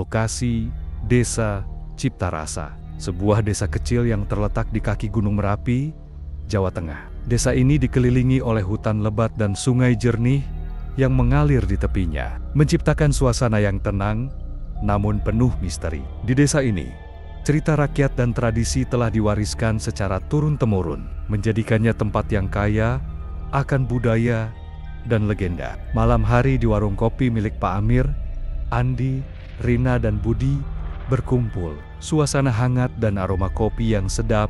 Lokasi Desa Ciptarasa, sebuah desa kecil yang terletak di kaki Gunung Merapi, Jawa Tengah. Desa ini dikelilingi oleh hutan lebat dan sungai jernih yang mengalir di tepinya, menciptakan suasana yang tenang namun penuh misteri. Di desa ini, cerita rakyat dan tradisi telah diwariskan secara turun-temurun, menjadikannya tempat yang kaya akan budaya dan legenda. Malam hari di warung kopi milik Pak Amir, Andi, Rina, dan Budi berkumpul. Suasana hangat dan aroma kopi yang sedap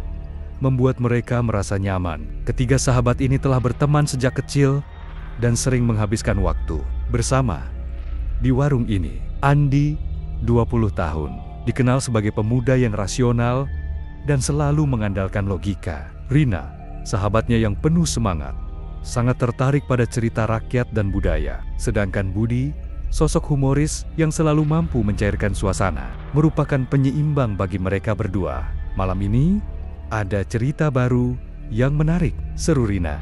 membuat mereka merasa nyaman. Ketiga sahabat ini telah berteman sejak kecil dan sering menghabiskan waktu bersama. Di warung ini, Andi, 20 tahun, dikenal sebagai pemuda yang rasional dan selalu mengandalkan logika. Rina, sahabatnya yang penuh semangat, sangat tertarik pada cerita rakyat dan budaya. Sedangkan Budi, sosok humoris yang selalu mampu mencairkan suasana, merupakan penyeimbang bagi mereka berdua. Malam ini, ada cerita baru yang menarik, seru Rina.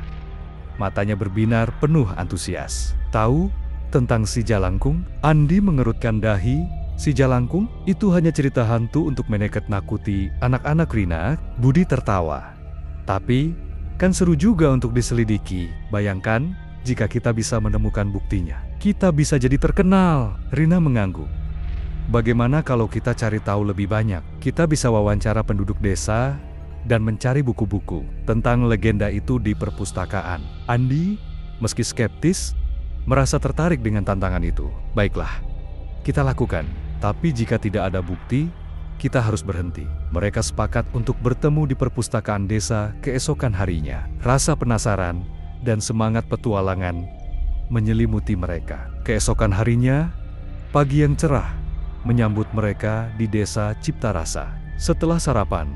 Matanya berbinar penuh antusias. Tahu tentang si Jalangkung? Andi mengerutkan dahi. Si Jalangkung itu hanya cerita hantu untuk menakut-nakuti anak-anak Rina. Budi tertawa. Tapi kan seru juga untuk diselidiki. Bayangkan jika kita bisa menemukan buktinya. Kita bisa jadi terkenal. Rina mengangguk. Bagaimana kalau kita cari tahu lebih banyak? Kita bisa wawancara penduduk desa dan mencari buku-buku tentang legenda itu di perpustakaan. Andi, meski skeptis, merasa tertarik dengan tantangan itu. Baiklah, kita lakukan. Tapi jika tidak ada bukti, kita harus berhenti. Mereka sepakat untuk bertemu di perpustakaan desa keesokan harinya. Rasa penasaran dan semangat petualangan menyelimuti mereka. Keesokan harinya, pagi yang cerah menyambut mereka di desa Ciptarasa. Setelah sarapan,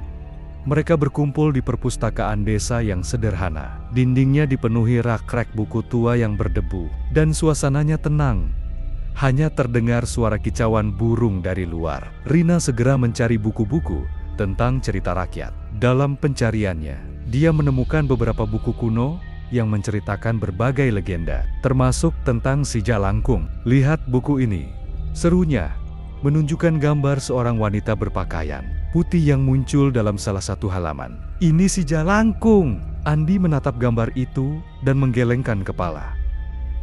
mereka berkumpul di perpustakaan desa yang sederhana. Dindingnya dipenuhi rak-rak buku tua yang berdebu, dan suasananya tenang. Hanya terdengar suara kicauan burung dari luar. Rina segera mencari buku-buku tentang cerita rakyat. Dalam pencariannya, dia menemukan beberapa buku kuno yang menceritakan berbagai legenda, termasuk tentang si Jalangkung. Lihat buku ini, serunya, menunjukkan gambar seorang wanita berpakaian putih yang muncul dalam salah satu halaman. Ini si Jalangkung. Andi menatap gambar itu dan menggelengkan kepala.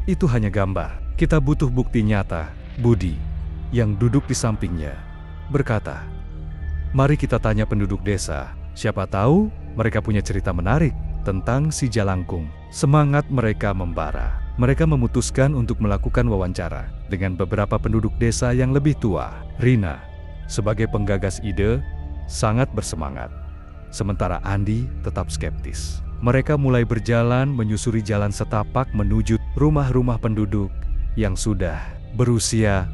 Itu hanya gambar. Kita butuh bukti nyata. Budi, yang duduk di sampingnya, berkata, "Mari kita tanya penduduk desa. Siapa tahu mereka punya cerita menarik tentang si Jalangkung." Semangat mereka membara. Mereka memutuskan untuk melakukan wawancara dengan beberapa penduduk desa yang lebih tua. Rina, sebagai penggagas ide, sangat bersemangat. Sementara Andi tetap skeptis. Mereka mulai berjalan menyusuri jalan setapak menuju rumah-rumah penduduk yang sudah berusia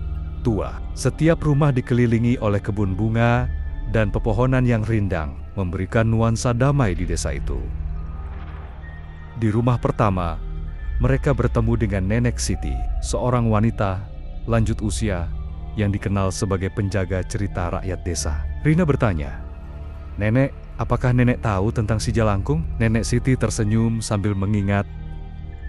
tua. Setiap rumah dikelilingi oleh kebun bunga dan pepohonan yang rindang, memberikan nuansa damai di desa itu. Di rumah pertama, mereka bertemu dengan Nenek Siti, seorang wanita lanjut usia yang dikenal sebagai penjaga cerita rakyat desa. Rina bertanya, "Nenek, apakah nenek tahu tentang si Jalangkung?" Nenek Siti tersenyum sambil mengingat,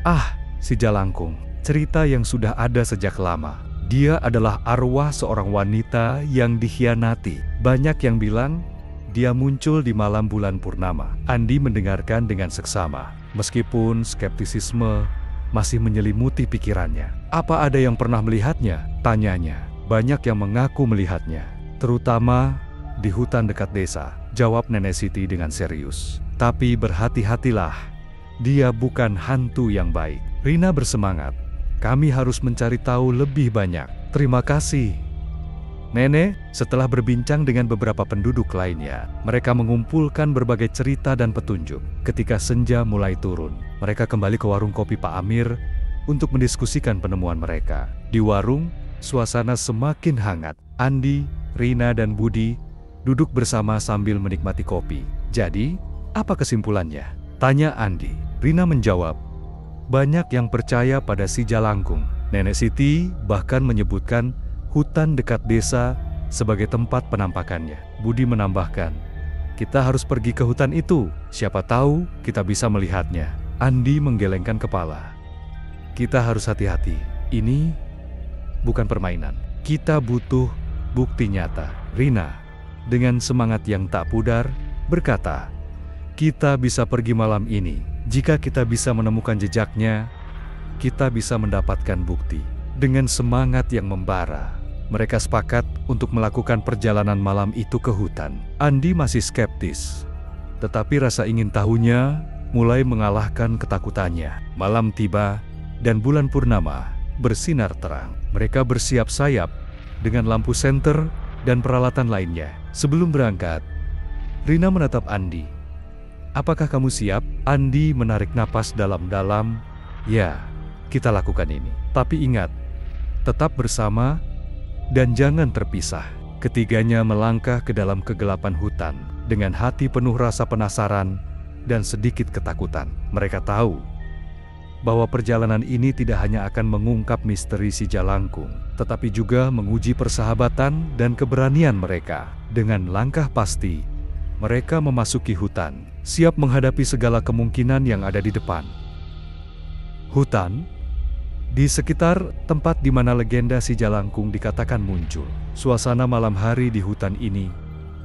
"Ah, si Jalangkung, cerita yang sudah ada sejak lama. Dia adalah arwah seorang wanita yang dikhianati. Banyak yang bilang dia muncul di malam bulan purnama." Andi mendengarkan dengan seksama, meskipun skeptisisme masih menyelimuti pikirannya. "Apa ada yang pernah melihatnya?" tanyanya. "Banyak yang mengaku melihatnya, terutama di hutan dekat desa," jawab Nenek Siti dengan serius. "Tapi berhati-hatilah, dia bukan hantu yang baik." Rina bersemangat, "Kami harus mencari tahu lebih banyak." "Terima kasih, Nenek." Setelah berbincang dengan beberapa penduduk lainnya, mereka mengumpulkan berbagai cerita dan petunjuk. Ketika senja mulai turun, mereka kembali ke warung kopi Pak Amir untuk mendiskusikan penemuan mereka. Di warung, suasana semakin hangat. Andi, Rina, dan Budi duduk bersama sambil menikmati kopi. "Jadi, apa kesimpulannya?" tanya Andi. Rina menjawab, "Banyak yang percaya pada si Jalangkung. Nenek Siti bahkan menyebutkan hutan dekat desa sebagai tempat penampakannya." Budi menambahkan, "Kita harus pergi ke hutan itu. Siapa tahu kita bisa melihatnya." Andi menggelengkan kepala. "Kita harus hati-hati. Ini bukan permainan. Kita butuh bukti nyata. Rina, dengan semangat yang tak pudar, berkata, "Kita bisa pergi malam ini. Jika kita bisa menemukan jejaknya, kita bisa mendapatkan bukti." Dengan semangat yang membara, mereka sepakat untuk melakukan perjalanan malam itu ke hutan. Andi masih skeptis, tetapi rasa ingin tahunya mulai mengalahkan ketakutannya. Malam tiba dan bulan purnama bersinar terang. Mereka bersiap sayap dengan lampu senter dan peralatan lainnya. Sebelum berangkat, Rina menatap Andi. "Apakah kamu siap?" Andi menarik napas dalam-dalam. "Ya, kita lakukan ini. Tapi ingat, tetap bersama dan jangan terpisah." Ketiganya melangkah ke dalam kegelapan hutan dengan hati penuh rasa penasaran dan sedikit ketakutan. Mereka tahu bahwa perjalanan ini tidak hanya akan mengungkap misteri si Jalangkung, tetapi juga menguji persahabatan dan keberanian mereka. Dengan langkah pasti, mereka memasuki hutan, siap menghadapi segala kemungkinan yang ada di depan. Hutan di sekitar tempat di mana legenda si Jalangkung dikatakan muncul. Suasana malam hari di hutan ini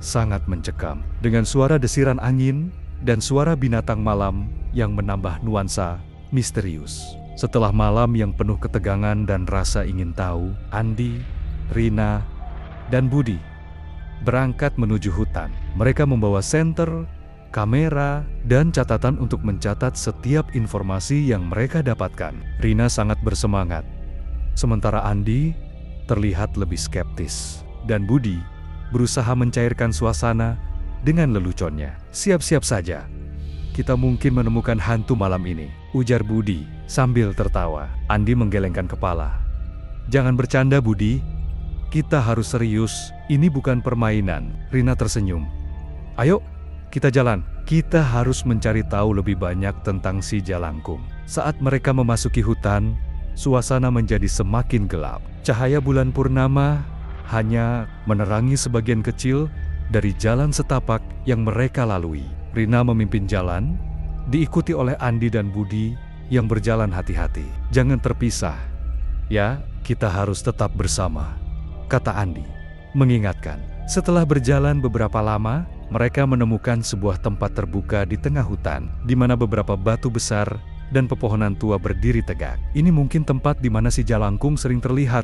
sangat mencekam, dengan suara desiran angin dan suara binatang malam yang menambah nuansa misterius. Setelah malam yang penuh ketegangan dan rasa ingin tahu, Andi, Rina, dan Budi berangkat menuju hutan. Mereka membawa senter, kamera, dan catatan untuk mencatat setiap informasi yang mereka dapatkan. Rina sangat bersemangat, sementara Andi terlihat lebih skeptis, dan Budi berusaha mencairkan suasana dengan leluconnya. "Siap-siap saja. Kita mungkin menemukan hantu malam ini," ujar Budi sambil tertawa. Andi menggelengkan kepala. "Jangan bercanda, Budi. Kita harus serius. Ini bukan permainan." Rina tersenyum. "Ayo, kita jalan. Kita harus mencari tahu lebih banyak tentang si Jalangkung." Saat mereka memasuki hutan, suasana menjadi semakin gelap. Cahaya bulan purnama hanya menerangi sebagian kecil dari jalan setapak yang mereka lalui. Rina memimpin jalan, diikuti oleh Andi dan Budi yang berjalan hati-hati. "Jangan terpisah. Ya, kita harus tetap bersama," kata Andi, mengingatkan. Setelah berjalan beberapa lama, mereka menemukan sebuah tempat terbuka di tengah hutan, di mana beberapa batu besar dan pepohonan tua berdiri tegak. "Ini mungkin tempat di mana si Jalangkung sering terlihat,"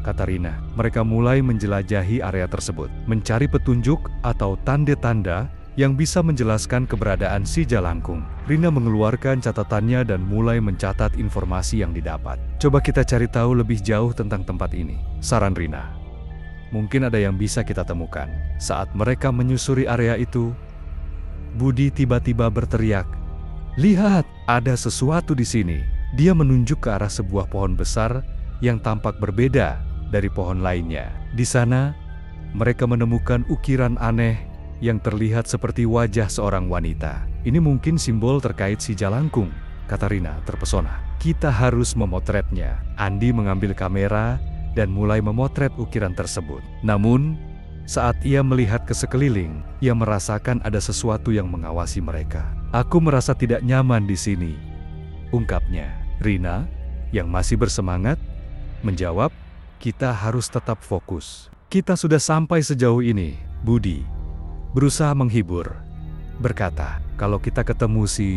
kata Rina. Mereka mulai menjelajahi area tersebut, mencari petunjuk atau tanda-tanda yang bisa menjelaskan keberadaan si Jalangkung. Rina mengeluarkan catatannya dan mulai mencatat informasi yang didapat. "Coba kita cari tahu lebih jauh tentang tempat ini," saran Rina. "Mungkin ada yang bisa kita temukan." Saat mereka menyusuri area itu, Budi tiba-tiba berteriak, "Lihat, ada sesuatu di sini." Dia menunjuk ke arah sebuah pohon besar yang tampak berbeda dari pohon lainnya. Di sana, mereka menemukan ukiran aneh yang terlihat seperti wajah seorang wanita. "Ini mungkin simbol terkait si Jalangkung," kata Rina terpesona. "Kita harus memotretnya." Andi mengambil kamera dan mulai memotret ukiran tersebut. Namun, saat ia melihat ke sekeliling, ia merasakan ada sesuatu yang mengawasi mereka. "Aku merasa tidak nyaman di sini," ungkapnya. Rina, yang masih bersemangat, menjawab, "Kita harus tetap fokus. Kita sudah sampai sejauh ini." Budi berusaha menghibur, berkata, "Kalau kita ketemu si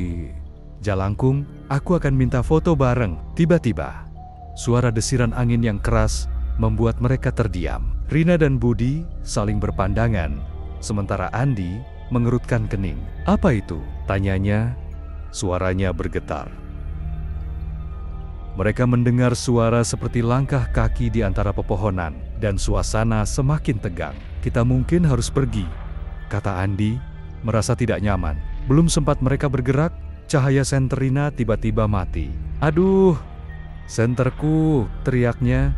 Jalangkung, aku akan minta foto bareng." Tiba-tiba, suara desiran angin yang keras membuat mereka terdiam. Rina dan Budi saling berpandangan, sementara Andi mengerutkan kening. "Apa itu?" tanyanya. Suaranya bergetar. Mereka mendengar suara seperti langkah kaki di antara pepohonan, dan suasana semakin tegang. "Kita mungkin harus pergi," kata Andi, merasa tidak nyaman. Belum sempat mereka bergerak, cahaya senter Rina tiba-tiba mati. "Aduh, senterku!" teriaknya,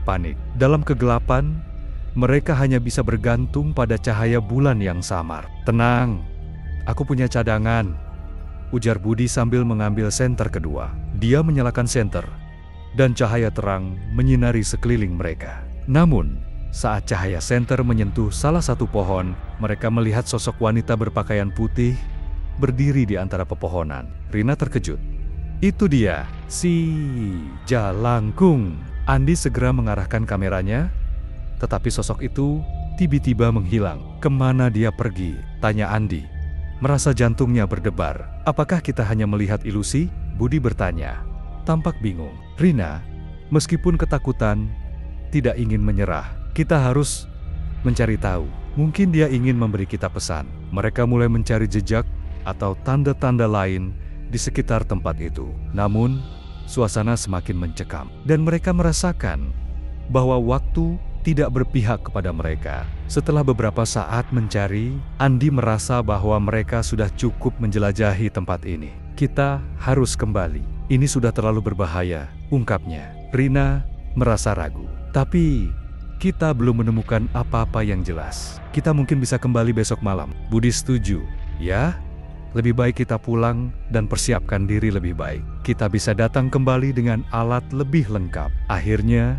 panik. Dalam kegelapan, mereka hanya bisa bergantung pada cahaya bulan yang samar. "Tenang, aku punya cadangan," ujar Budi sambil mengambil senter kedua. Dia menyalakan senter, dan cahaya terang menyinari sekeliling mereka. Namun, saat cahaya senter menyentuh salah satu pohon, mereka melihat sosok wanita berpakaian putih berdiri di antara pepohonan. Rina terkejut. "Itu dia, si Jalangkung." Andi segera mengarahkan kameranya Tetapi sosok itu tiba-tiba menghilang. Kemana dia pergi? Tanya Andi. Merasa jantungnya berdebar. Apakah kita hanya melihat ilusi? Budi bertanya. Tampak bingung. Rina, meskipun ketakutan, tidak ingin menyerah. Kita harus mencari tahu. Mungkin dia ingin memberi kita pesan. Mereka mulai mencari jejak atau tanda-tanda lain di sekitar tempat itu. Namun, suasana semakin mencekam. Dan mereka merasakan bahwa waktu tidak berpihak kepada mereka. Setelah beberapa saat mencari, Andi merasa bahwa mereka sudah cukup menjelajahi tempat ini. Kita harus kembali. Ini sudah terlalu berbahaya, ungkapnya. Rina merasa ragu. Tapi kita belum menemukan apa-apa yang jelas. Kita mungkin bisa kembali besok malam. Budi setuju. Ya, lebih baik kita pulang dan persiapkan diri lebih baik. Kita bisa datang kembali dengan alat lebih lengkap. Akhirnya,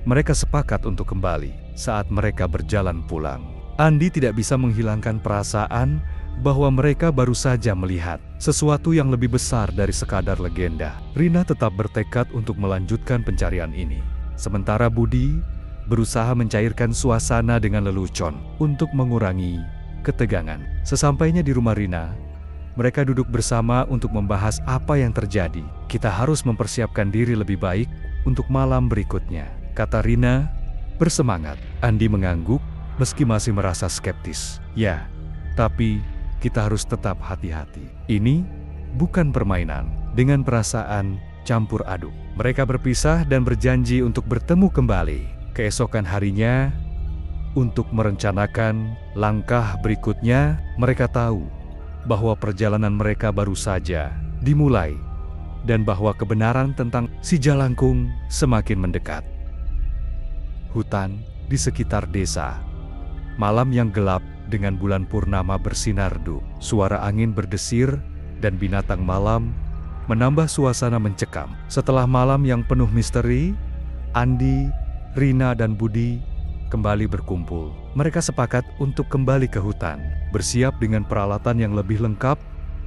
mereka sepakat untuk kembali. Saat mereka berjalan pulang, Andi tidak bisa menghilangkan perasaan bahwa mereka baru saja melihat sesuatu yang lebih besar dari sekadar legenda. Rina tetap bertekad untuk melanjutkan pencarian ini. Sementara Budi berusaha mencairkan suasana dengan lelucon untuk mengurangi ketegangan. Sesampainya di rumah Rina, mereka duduk bersama untuk membahas apa yang terjadi. Kita harus mempersiapkan diri lebih baik untuk malam berikutnya, kata Rina bersemangat. Andi mengangguk meski masih merasa skeptis. Ya, tapi kita harus tetap hati-hati. Ini bukan permainan. Dengan perasaan campur aduk, mereka berpisah dan berjanji untuk bertemu kembali keesokan harinya untuk merencanakan langkah berikutnya. Mereka tahu bahwa perjalanan mereka baru saja dimulai dan bahwa kebenaran tentang si Jalangkung semakin mendekat. Hutan di sekitar desa. Malam yang gelap dengan bulan purnama bersinar redup. Suara angin berdesir dan binatang malam menambah suasana mencekam. Setelah malam yang penuh misteri, Andi, Rina, dan Budi kembali berkumpul. Mereka sepakat untuk kembali ke hutan, bersiap dengan peralatan yang lebih lengkap,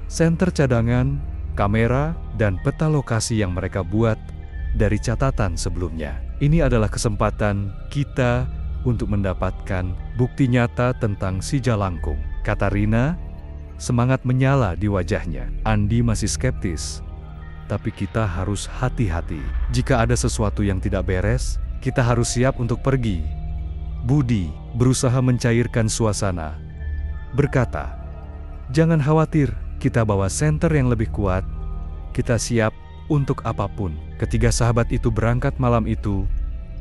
senter cadangan, kamera, dan peta lokasi yang mereka buat dari catatan sebelumnya. Ini adalah kesempatan kita untuk mendapatkan bukti nyata tentang si Jalangkung, kata Rina. Semangat menyala di wajahnya. Andi masih skeptis, tapi kita harus hati-hati. Jika ada sesuatu yang tidak beres, kita harus siap untuk pergi. Budi berusaha mencairkan suasana, berkata, jangan khawatir, kita bawa senter yang lebih kuat. Kita siap untuk apapun. Ketiga sahabat itu berangkat malam itu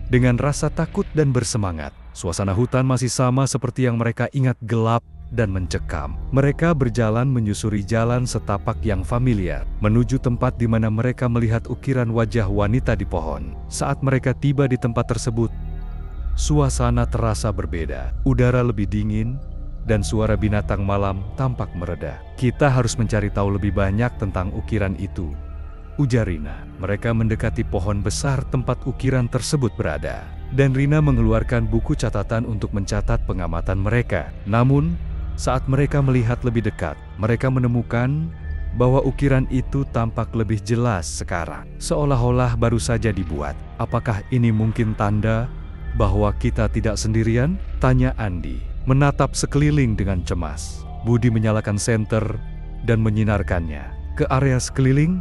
dengan rasa takut dan bersemangat. Suasana hutan masih sama seperti yang mereka ingat, gelap dan mencekam. Mereka berjalan menyusuri jalan setapak yang familiar, menuju tempat di mana mereka melihat ukiran wajah wanita di pohon. Saat mereka tiba di tempat tersebut, suasana terasa berbeda. Udara lebih dingin, dan suara binatang malam tampak mereda. Kita harus mencari tahu lebih banyak tentang ukiran itu, ujar Rina. Mereka mendekati pohon besar tempat ukiran tersebut berada, dan Rina mengeluarkan buku catatan untuk mencatat pengamatan mereka. Namun, saat mereka melihat lebih dekat, mereka menemukan bahwa ukiran itu tampak lebih jelas sekarang, seolah-olah baru saja dibuat. Apakah ini mungkin tanda bahwa kita tidak sendirian? Tanya Andi, menatap sekeliling dengan cemas. Budi menyalakan senter dan menyinarkannya ke area sekeliling.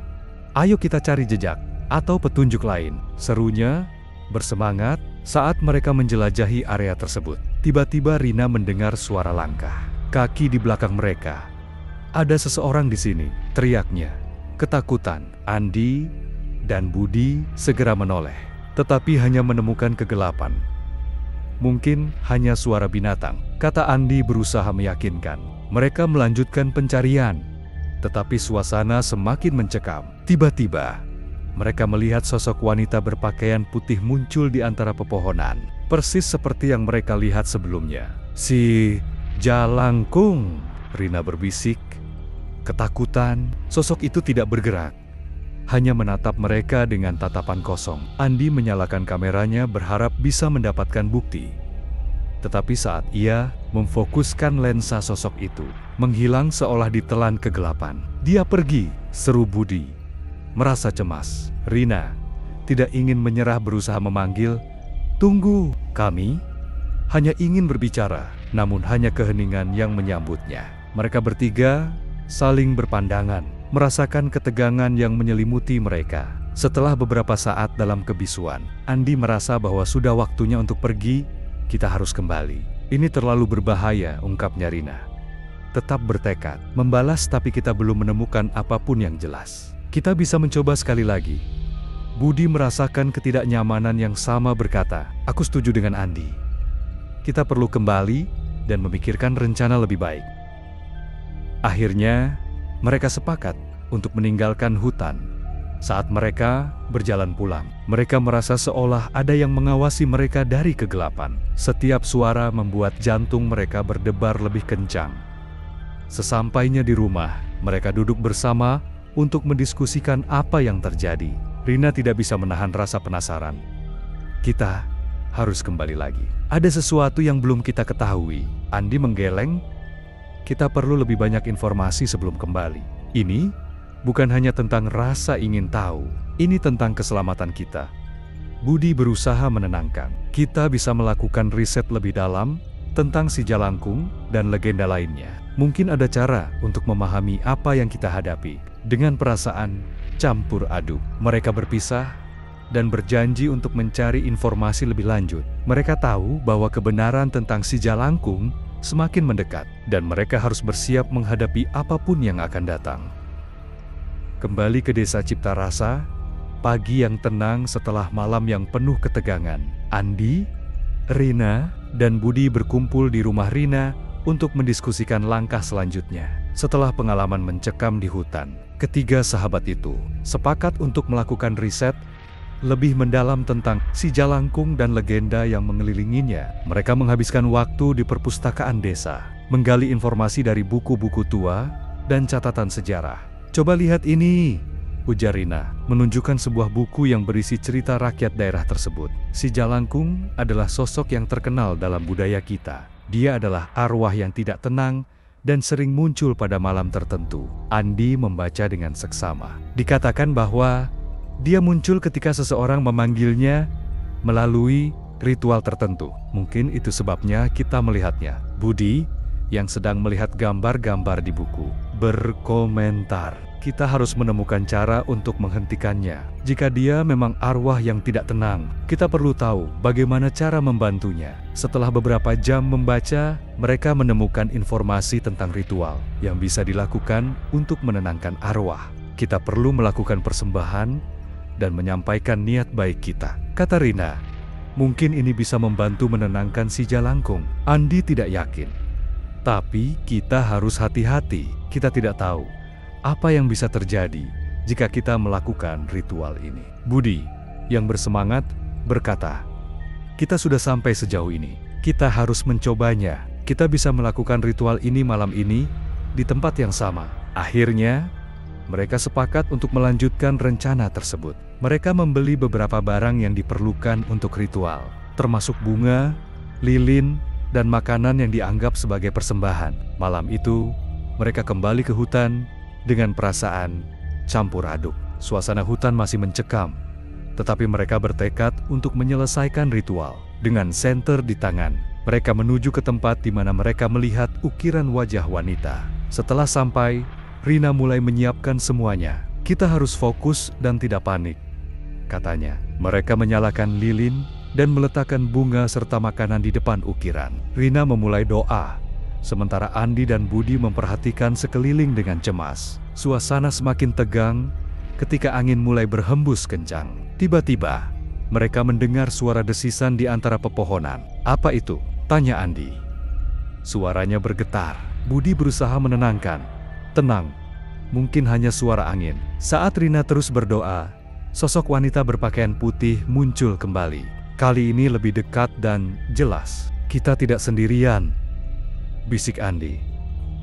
Ayo kita cari jejak atau petunjuk lain, serunya bersemangat. Saat mereka menjelajahi area tersebut, tiba-tiba Rina mendengar suara langkah kaki di belakang mereka. Ada seseorang di sini, teriaknya. Ketakutan, Andi dan Budi segera menoleh, tetapi hanya menemukan kegelapan. Mungkin hanya suara binatang, kata Andi berusaha meyakinkan. Mereka melanjutkan pencarian, tetapi suasana semakin mencekam. Tiba-tiba, mereka melihat sosok wanita berpakaian putih muncul di antara pepohonan, persis seperti yang mereka lihat sebelumnya. Si Jalangkung, Rina berbisik. Ketakutan, sosok itu tidak bergerak, hanya menatap mereka dengan tatapan kosong. Andi menyalakan kameranya berharap bisa mendapatkan bukti. Tetapi saat ia memfokuskan lensa, sosok itu menghilang seolah ditelan kegelapan. Dia pergi, seru Budi, merasa cemas. Rina tidak ingin menyerah, berusaha memanggil, tunggu, kami. hanya ingin berbicara, namun hanya keheningan yang menyambutnya. Mereka bertiga saling berpandangan, merasakan ketegangan yang menyelimuti mereka. Setelah beberapa saat dalam kebisuan, Andi merasa bahwa sudah waktunya untuk pergi. Kita harus kembali. Ini terlalu berbahaya, ungkapnya Rina. Tetap bertekad membalas, tapi kita belum menemukan apapun yang jelas. Kita bisa mencoba sekali lagi. Budi merasakan ketidaknyamanan yang sama, berkata, aku setuju dengan Andi. Kita perlu kembali dan memikirkan rencana lebih baik. Akhirnya, mereka sepakat untuk meninggalkan hutan. Saat mereka berjalan pulang, mereka merasa seolah ada yang mengawasi mereka dari kegelapan. Setiap suara membuat jantung mereka berdebar lebih kencang. Sesampainya di rumah, mereka duduk bersama untuk mendiskusikan apa yang terjadi. Rina tidak bisa menahan rasa penasaran. Kita harus kembali lagi. Ada sesuatu yang belum kita ketahui. Andi menggeleng. Kita perlu lebih banyak informasi sebelum kembali. Ini bukan hanya tentang rasa ingin tahu, ini tentang keselamatan kita. Budi berusaha menenangkan. Kita bisa melakukan riset lebih dalam tentang si Jalangkung dan legenda lainnya. Mungkin ada cara untuk memahami apa yang kita hadapi. Dengan perasaan campur aduk, mereka berpisah dan berjanji untuk mencari informasi lebih lanjut. Mereka tahu bahwa kebenaran tentang si Jalangkung semakin mendekat, dan mereka harus bersiap menghadapi apapun yang akan datang. Kembali ke desa Cipta Rasa, pagi yang tenang setelah malam yang penuh ketegangan. Andi, Rina, dan Budi berkumpul di rumah Rina untuk mendiskusikan langkah selanjutnya. Setelah pengalaman mencekam di hutan, ketiga sahabat itu sepakat untuk melakukan riset lebih mendalam tentang si Jalangkung dan legenda yang mengelilinginya. Mereka menghabiskan waktu di perpustakaan desa, menggali informasi dari buku-buku tua dan catatan sejarah. Coba lihat ini, ujar Rina, menunjukkan sebuah buku yang berisi cerita rakyat daerah tersebut. Si Jalangkung adalah sosok yang terkenal dalam budaya kita. Dia adalah arwah yang tidak tenang dan sering muncul pada malam tertentu. Andi membaca dengan seksama. Dikatakan bahwa dia muncul ketika seseorang memanggilnya melalui ritual tertentu. Mungkin itu sebabnya kita melihatnya. Budi, yang sedang melihat gambar-gambar di buku, berkomentar, kita harus menemukan cara untuk menghentikannya. Jika dia memang arwah yang tidak tenang, kita perlu tahu bagaimana cara membantunya. Setelah beberapa jam membaca, mereka menemukan informasi tentang ritual yang bisa dilakukan untuk menenangkan arwah. Kita perlu melakukan persembahan dan menyampaikan niat baik kita, kata Rina. Mungkin ini bisa membantu menenangkan si Jalangkung. Andi tidak yakin. Tapi kita harus hati-hati. Kita tidak tahu apa yang bisa terjadi jika kita melakukan ritual ini. Budi, yang bersemangat, berkata, kita sudah sampai sejauh ini. Kita harus mencobanya. Kita bisa melakukan ritual ini malam ini di tempat yang sama. Akhirnya, mereka sepakat untuk melanjutkan rencana tersebut. Mereka membeli beberapa barang yang diperlukan untuk ritual, termasuk bunga, lilin, dan makanan yang dianggap sebagai persembahan. Malam itu, mereka kembali ke hutan dengan perasaan campur aduk. Suasana hutan masih mencekam, tetapi mereka bertekad untuk menyelesaikan ritual. Dengan senter di tangan, mereka menuju ke tempat di mana mereka melihat ukiran wajah wanita. Setelah sampai, Rina mulai menyiapkan semuanya. Kita harus fokus dan tidak panik, katanya. Mereka menyalakan lilin dan meletakkan bunga serta makanan di depan ukiran. Rina memulai doa, sementara Andi dan Budi memperhatikan sekeliling dengan cemas. Suasana semakin tegang ketika angin mulai berhembus kencang. Tiba-tiba, mereka mendengar suara desisan di antara pepohonan. Apa itu? Tanya Andi. Suaranya bergetar. Budi berusaha menenangkan. Tenang, mungkin hanya suara angin. Saat Rina terus berdoa, sosok wanita berpakaian putih muncul kembali. Kali ini lebih dekat dan jelas. Kita tidak sendirian, bisik Andi,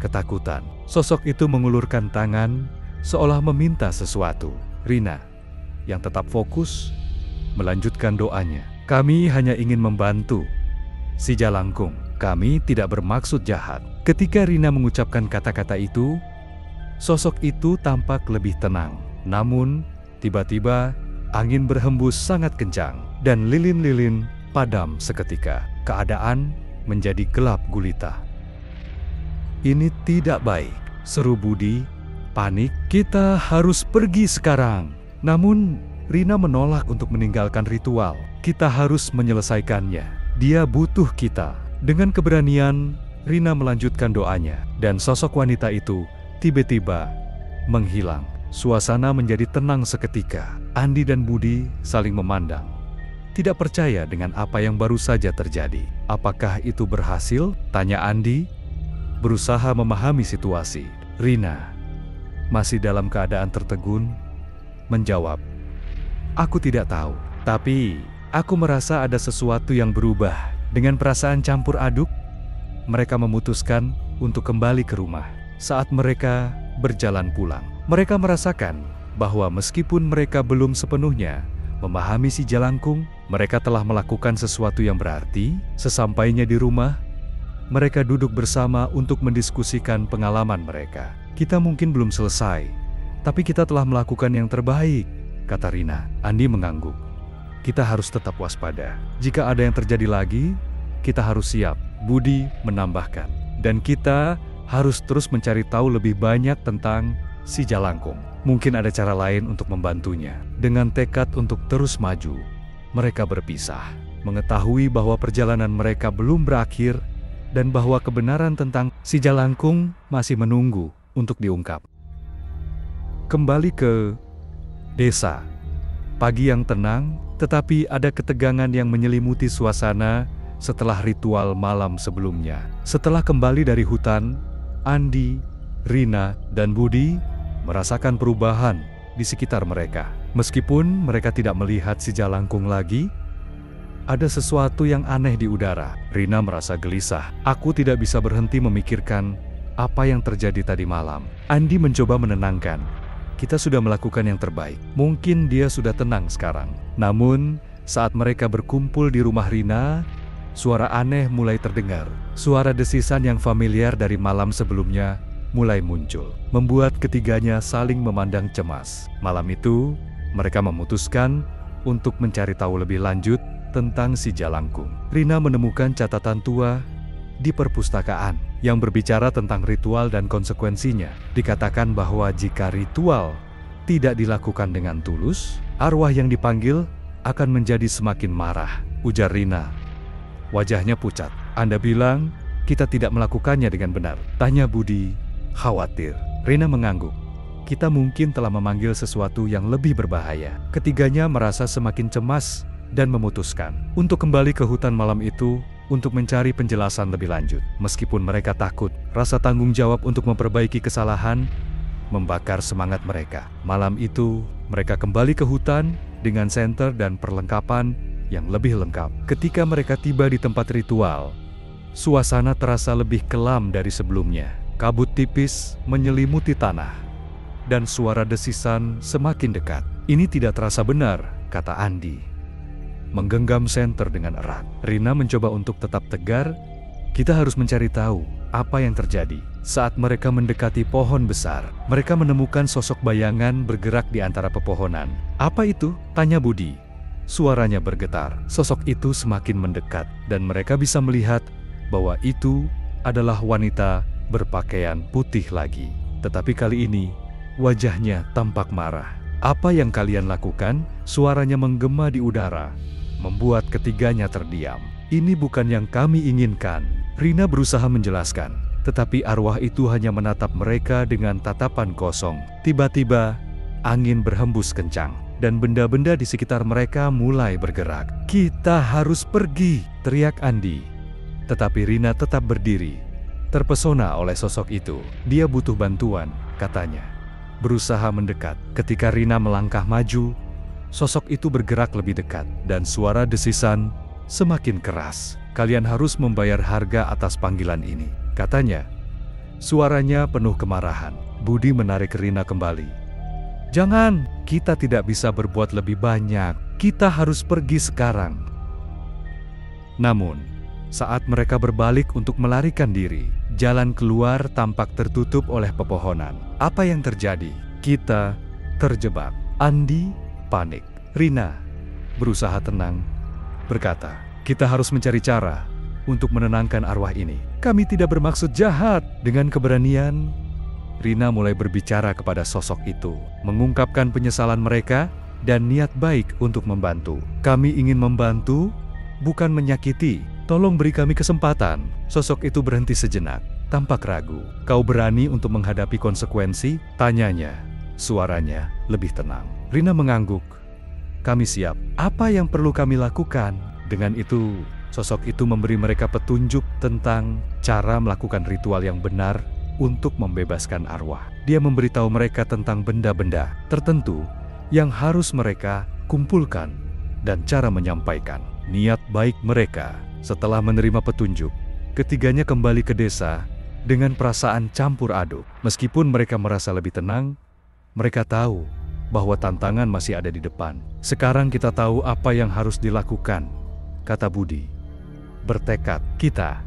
ketakutan. Sosok itu mengulurkan tangan, seolah meminta sesuatu. Rina, yang tetap fokus, melanjutkan doanya. Kami hanya ingin membantu si Jalangkung. Kami tidak bermaksud jahat. Ketika Rina mengucapkan kata-kata itu, sosok itu tampak lebih tenang. Namun, tiba-tiba, angin berhembus sangat kencang, dan lilin-lilin padam seketika. Keadaan menjadi gelap gulita. "Ini tidak baik," seru Budi, panik. "Kita harus pergi sekarang." Namun, Rina menolak untuk meninggalkan ritual. "Kita harus menyelesaikannya. Dia butuh kita." Dengan keberanian, Rina melanjutkan doanya, dan sosok wanita itu tiba-tiba menghilang. Suasana menjadi tenang seketika. Andi dan Budi saling memandang, tidak percaya dengan apa yang baru saja terjadi. "Apakah itu berhasil?" tanya Andi, berusaha memahami situasi. Rina, masih dalam keadaan tertegun, menjawab, "Aku tidak tahu, tapi aku merasa ada sesuatu yang berubah." Dengan perasaan campur aduk, mereka memutuskan untuk kembali ke rumah. Saat mereka berjalan pulang, mereka merasakan bahwa meskipun mereka belum sepenuhnya memahami si Jalangkung, mereka telah melakukan sesuatu yang berarti. Sesampainya di rumah, mereka duduk bersama untuk mendiskusikan pengalaman mereka. "Kita mungkin belum selesai, tapi kita telah melakukan yang terbaik," kata Rina. Andi mengangguk. "Kita harus tetap waspada. Jika ada yang terjadi lagi, kita harus siap," Budi menambahkan. "Dan kita harus terus mencari tahu lebih banyak tentang si Jalangkung. Mungkin ada cara lain untuk membantunya." Dengan tekad untuk terus maju, mereka berpisah, mengetahui bahwa perjalanan mereka belum berakhir dan bahwa kebenaran tentang si Jalangkung masih menunggu untuk diungkap. Kembali ke desa. Pagi yang tenang, tetapi ada ketegangan yang menyelimuti suasana setelah ritual malam sebelumnya. Setelah kembali dari hutan, Andi, Rina, dan Budi merasakan perubahan di sekitar mereka. Meskipun mereka tidak melihat si Jalangkung lagi, ada sesuatu yang aneh di udara. Rina merasa gelisah. "Aku tidak bisa berhenti memikirkan apa yang terjadi tadi malam." Andi mencoba menenangkan. "Kita sudah melakukan yang terbaik. Mungkin dia sudah tenang sekarang." Namun, saat mereka berkumpul di rumah Rina, suara aneh mulai terdengar. Suara desisan yang familiar dari malam sebelumnya mulai muncul, membuat ketiganya saling memandang cemas. Malam itu, mereka memutuskan untuk mencari tahu lebih lanjut tentang si Jalangkung. Rina menemukan catatan tua di perpustakaan yang berbicara tentang ritual dan konsekuensinya. Dikatakan bahwa jika ritual tidak dilakukan dengan tulus, arwah yang dipanggil akan menjadi semakin marah, ujar Rina. Wajahnya pucat. "Anda bilang kita tidak melakukannya dengan benar?" tanya Budi, khawatir. Rina mengangguk. "Kita mungkin telah memanggil sesuatu yang lebih berbahaya." Ketiganya merasa semakin cemas dan memutuskan untuk kembali ke hutan malam itu untuk mencari penjelasan lebih lanjut. Meskipun mereka takut, rasa tanggung jawab untuk memperbaiki kesalahan membakar semangat mereka. Malam itu, mereka kembali ke hutan dengan senter dan perlengkapan yang lebih lengkap. Ketika mereka tiba di tempat ritual, suasana terasa lebih kelam dari sebelumnya. Kabut tipis menyelimuti tanah, dan suara desisan semakin dekat. "Ini tidak terasa benar," kata Andi, menggenggam senter dengan erat. Rina mencoba untuk tetap tegar. "Kita harus mencari tahu apa yang terjadi." Saat mereka mendekati pohon besar, mereka menemukan sosok bayangan bergerak di antara pepohonan. "Apa itu?" tanya Budi. Suaranya bergetar. Sosok itu semakin mendekat, dan mereka bisa melihat bahwa itu adalah wanita berpakaian putih lagi. Tetapi kali ini, wajahnya tampak marah. "Apa yang kalian lakukan?" Suaranya menggema di udara, membuat ketiganya terdiam. "Ini bukan yang kami inginkan." Rina berusaha menjelaskan, tetapi arwah itu hanya menatap mereka dengan tatapan kosong. Tiba-tiba, angin berhembus kencang, dan benda-benda di sekitar mereka mulai bergerak. "Kita harus pergi!" teriak Andi. Tetapi Rina tetap berdiri, terpesona oleh sosok itu. "Dia butuh bantuan," katanya, berusaha mendekat. Ketika Rina melangkah maju, sosok itu bergerak lebih dekat, dan suara desisan semakin keras. "Kalian harus membayar harga atas panggilan ini," katanya. Suaranya penuh kemarahan. Budi menarik Rina kembali. "Jangan, kita tidak bisa berbuat lebih banyak. Kita harus pergi sekarang." Namun, saat mereka berbalik untuk melarikan diri, jalan keluar tampak tertutup oleh pepohonan. Apa yang terjadi? Kita terjebak. Andi panik. Rina berusaha tenang, berkata, Kita harus mencari cara untuk menenangkan arwah ini. Kami tidak bermaksud jahat. Dengan keberanian, Rina mulai berbicara kepada sosok itu, mengungkapkan penyesalan mereka dan niat baik untuk membantu. Kami ingin membantu, bukan menyakiti. Tolong beri kami kesempatan. Sosok itu berhenti sejenak, tampak ragu. Kau berani untuk menghadapi konsekuensi? Tanyanya. Suaranya lebih tenang. Rina mengangguk. Kami siap. Apa yang perlu kami lakukan? Dengan itu, sosok itu memberi mereka petunjuk tentang cara melakukan ritual yang benar untuk membebaskan arwah. Dia memberitahu mereka tentang benda-benda tertentu yang harus mereka kumpulkan dan cara menyampaikan niat baik mereka. Setelah menerima petunjuk, ketiganya kembali ke desa dengan perasaan campur aduk. Meskipun mereka merasa lebih tenang, mereka tahu bahwa tantangan masih ada di depan. Sekarang kita tahu apa yang harus dilakukan, kata Budi. Bertekad, kita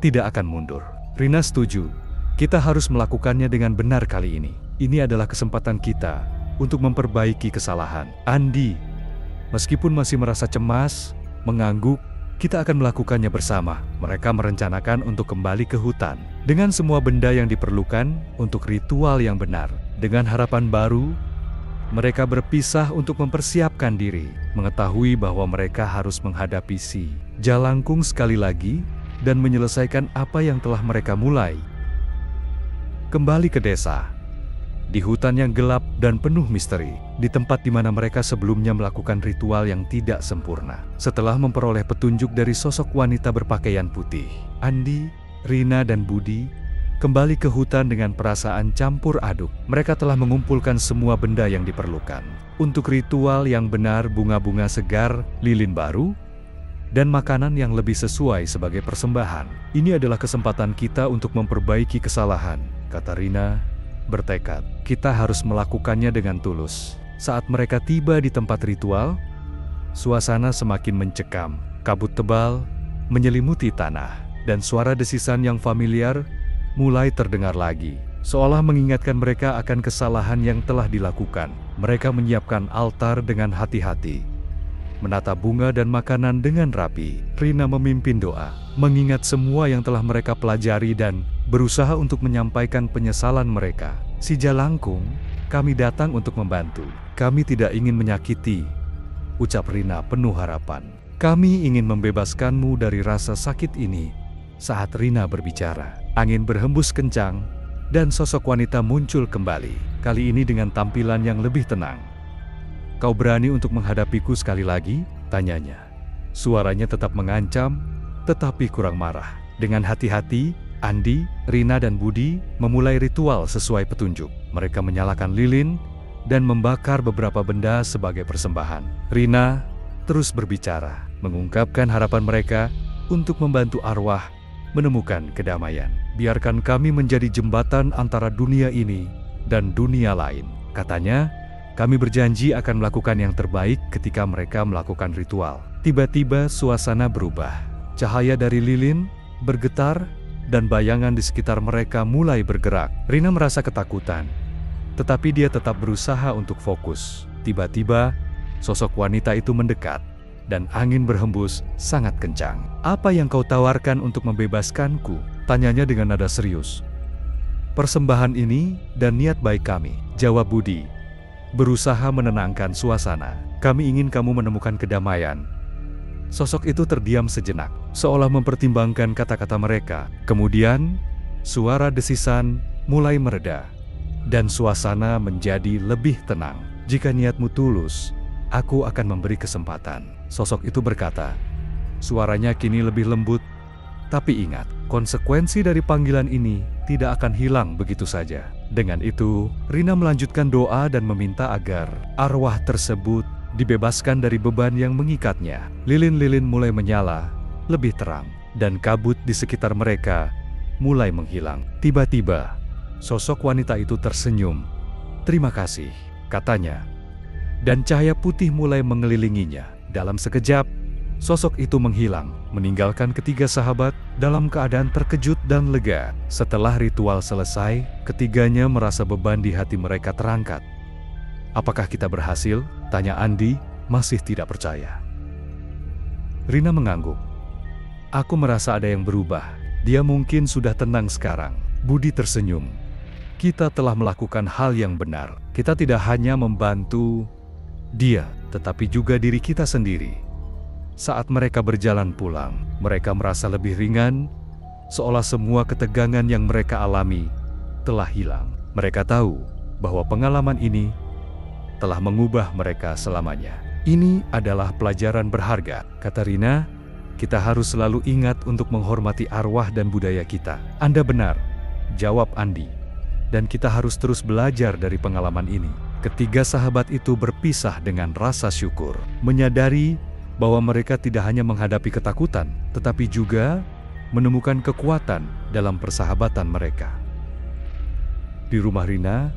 tidak akan mundur. Rina setuju. Kita harus melakukannya dengan benar kali ini. Ini adalah kesempatan kita untuk memperbaiki kesalahan. Andi, meskipun masih merasa cemas, mengangguk, kita akan melakukannya bersama. Mereka merencanakan untuk kembali ke hutan dengan semua benda yang diperlukan untuk ritual yang benar. Dengan harapan baru, mereka berpisah untuk mempersiapkan diri, mengetahui bahwa mereka harus menghadapi si Jalangkung sekali lagi dan menyelesaikan apa yang telah mereka mulai. Kembali ke desa, di hutan yang gelap dan penuh misteri, di tempat di mana mereka sebelumnya melakukan ritual yang tidak sempurna. Setelah memperoleh petunjuk dari sosok wanita berpakaian putih, Andi, Rina, dan Budi kembali ke hutan dengan perasaan campur aduk. Mereka telah mengumpulkan semua benda yang diperlukan untuk ritual yang benar, bunga-bunga segar, lilin baru, dan makanan yang lebih sesuai sebagai persembahan. Ini adalah kesempatan kita untuk memperbaiki kesalahan, kata Rina, bertekad. Kita harus melakukannya dengan tulus. Saat mereka tiba di tempat ritual, suasana semakin mencekam. Kabut tebal menyelimuti tanah, dan suara desisan yang familiar mulai terdengar lagi, seolah mengingatkan mereka akan kesalahan yang telah dilakukan. Mereka menyiapkan altar dengan hati-hati, menata bunga dan makanan dengan rapi. Rina memimpin doa, mengingat semua yang telah mereka pelajari dan berusaha untuk menyampaikan penyesalan mereka. Si Jalangkung, kami datang untuk membantu. Kami tidak ingin menyakiti, ucap Rina penuh harapan. Kami ingin membebaskanmu dari rasa sakit ini. Saat Rina berbicara, angin berhembus kencang dan sosok wanita muncul kembali, kali ini dengan tampilan yang lebih tenang. Kau berani untuk menghadapiku sekali lagi? Tanyanya. Suaranya tetap mengancam, tetapi kurang marah. Dengan hati-hati, Andi, Rina, dan Budi memulai ritual sesuai petunjuk. Mereka menyalakan lilin dan membakar beberapa benda sebagai persembahan. Rina terus berbicara, mengungkapkan harapan mereka untuk membantu arwah menemukan kedamaian. Biarkan kami menjadi jembatan antara dunia ini dan dunia lain, katanya. Kami berjanji akan melakukan yang terbaik ketika mereka melakukan ritual. Tiba-tiba suasana berubah. Cahaya dari lilin bergetar dan bayangan di sekitar mereka mulai bergerak. Rina merasa ketakutan, tetapi dia tetap berusaha untuk fokus. Tiba-tiba, sosok wanita itu mendekat dan angin berhembus sangat kencang. Apa yang kau tawarkan untuk membebaskanku? Tanyanya dengan nada serius. Persembahan ini dan niat baik kami, jawab Budi, berusaha menenangkan suasana. Kami ingin kamu menemukan kedamaian. Sosok itu terdiam sejenak, seolah mempertimbangkan kata-kata mereka. Kemudian, suara desisan mulai mereda, dan suasana menjadi lebih tenang. Jika niatmu tulus, aku akan memberi kesempatan. Sosok itu berkata, suaranya kini lebih lembut. Tapi ingat, konsekuensi dari panggilan ini tidak akan hilang begitu saja. Dengan itu, Rina melanjutkan doa dan meminta agar arwah tersebut dibebaskan dari beban yang mengikatnya. Lilin-lilin mulai menyala, lebih terang, dan kabut di sekitar mereka mulai menghilang. Tiba-tiba, sosok wanita itu tersenyum. Terima kasih, katanya. Dan cahaya putih mulai mengelilinginya. Dalam sekejap, sosok itu menghilang, meninggalkan ketiga sahabat dalam keadaan terkejut dan lega. Setelah ritual selesai, ketiganya merasa beban di hati mereka terangkat. Apakah kita berhasil? Tanya Andi, masih tidak percaya. Rina mengangguk. Aku merasa ada yang berubah. Dia mungkin sudah tenang sekarang. Budi tersenyum. Kita telah melakukan hal yang benar. Kita tidak hanya membantu dia, tetapi juga diri kita sendiri. Saat mereka berjalan pulang, mereka merasa lebih ringan, seolah semua ketegangan yang mereka alami telah hilang. Mereka tahu bahwa pengalaman ini telah mengubah mereka selamanya. Ini adalah pelajaran berharga, kata Rina. Kita harus selalu ingat untuk menghormati arwah dan budaya kita. Anda benar, jawab Andi. Dan kita harus terus belajar dari pengalaman ini. Ketiga sahabat itu berpisah dengan rasa syukur, menyadari bahwa mereka tidak hanya menghadapi ketakutan, tetapi juga menemukan kekuatan dalam persahabatan mereka. Di rumah Rina,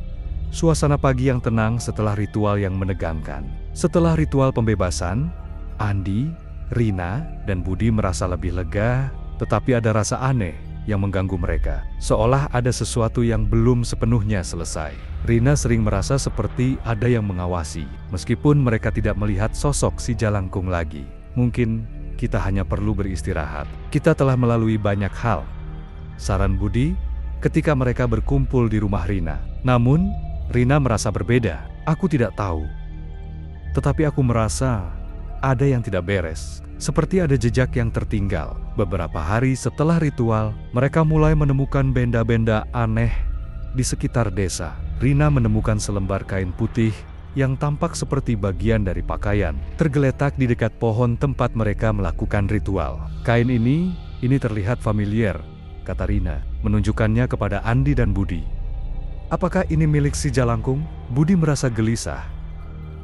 suasana pagi yang tenang setelah ritual yang menegangkan. Setelah ritual pembebasan, Andi, Rina, dan Budi merasa lebih lega, tetapi ada rasa aneh yang mengganggu mereka, seolah ada sesuatu yang belum sepenuhnya selesai. Rina sering merasa seperti ada yang mengawasi, meskipun mereka tidak melihat sosok si Jalangkung lagi. Mungkin kita hanya perlu beristirahat. Kita telah melalui banyak hal, saran Budi ketika mereka berkumpul di rumah Rina. Namun, Rina merasa berbeda. Aku tidak tahu, tetapi aku merasa ada yang tidak beres. Seperti ada jejak yang tertinggal. Beberapa hari setelah ritual, mereka mulai menemukan benda-benda aneh di sekitar desa. Rina menemukan selembar kain putih yang tampak seperti bagian dari pakaian, tergeletak di dekat pohon tempat mereka melakukan ritual. Kain ini terlihat familiar, kata Rina, menunjukkannya kepada Andi dan Budi. Apakah ini milik si Jalangkung? Budi merasa gelisah.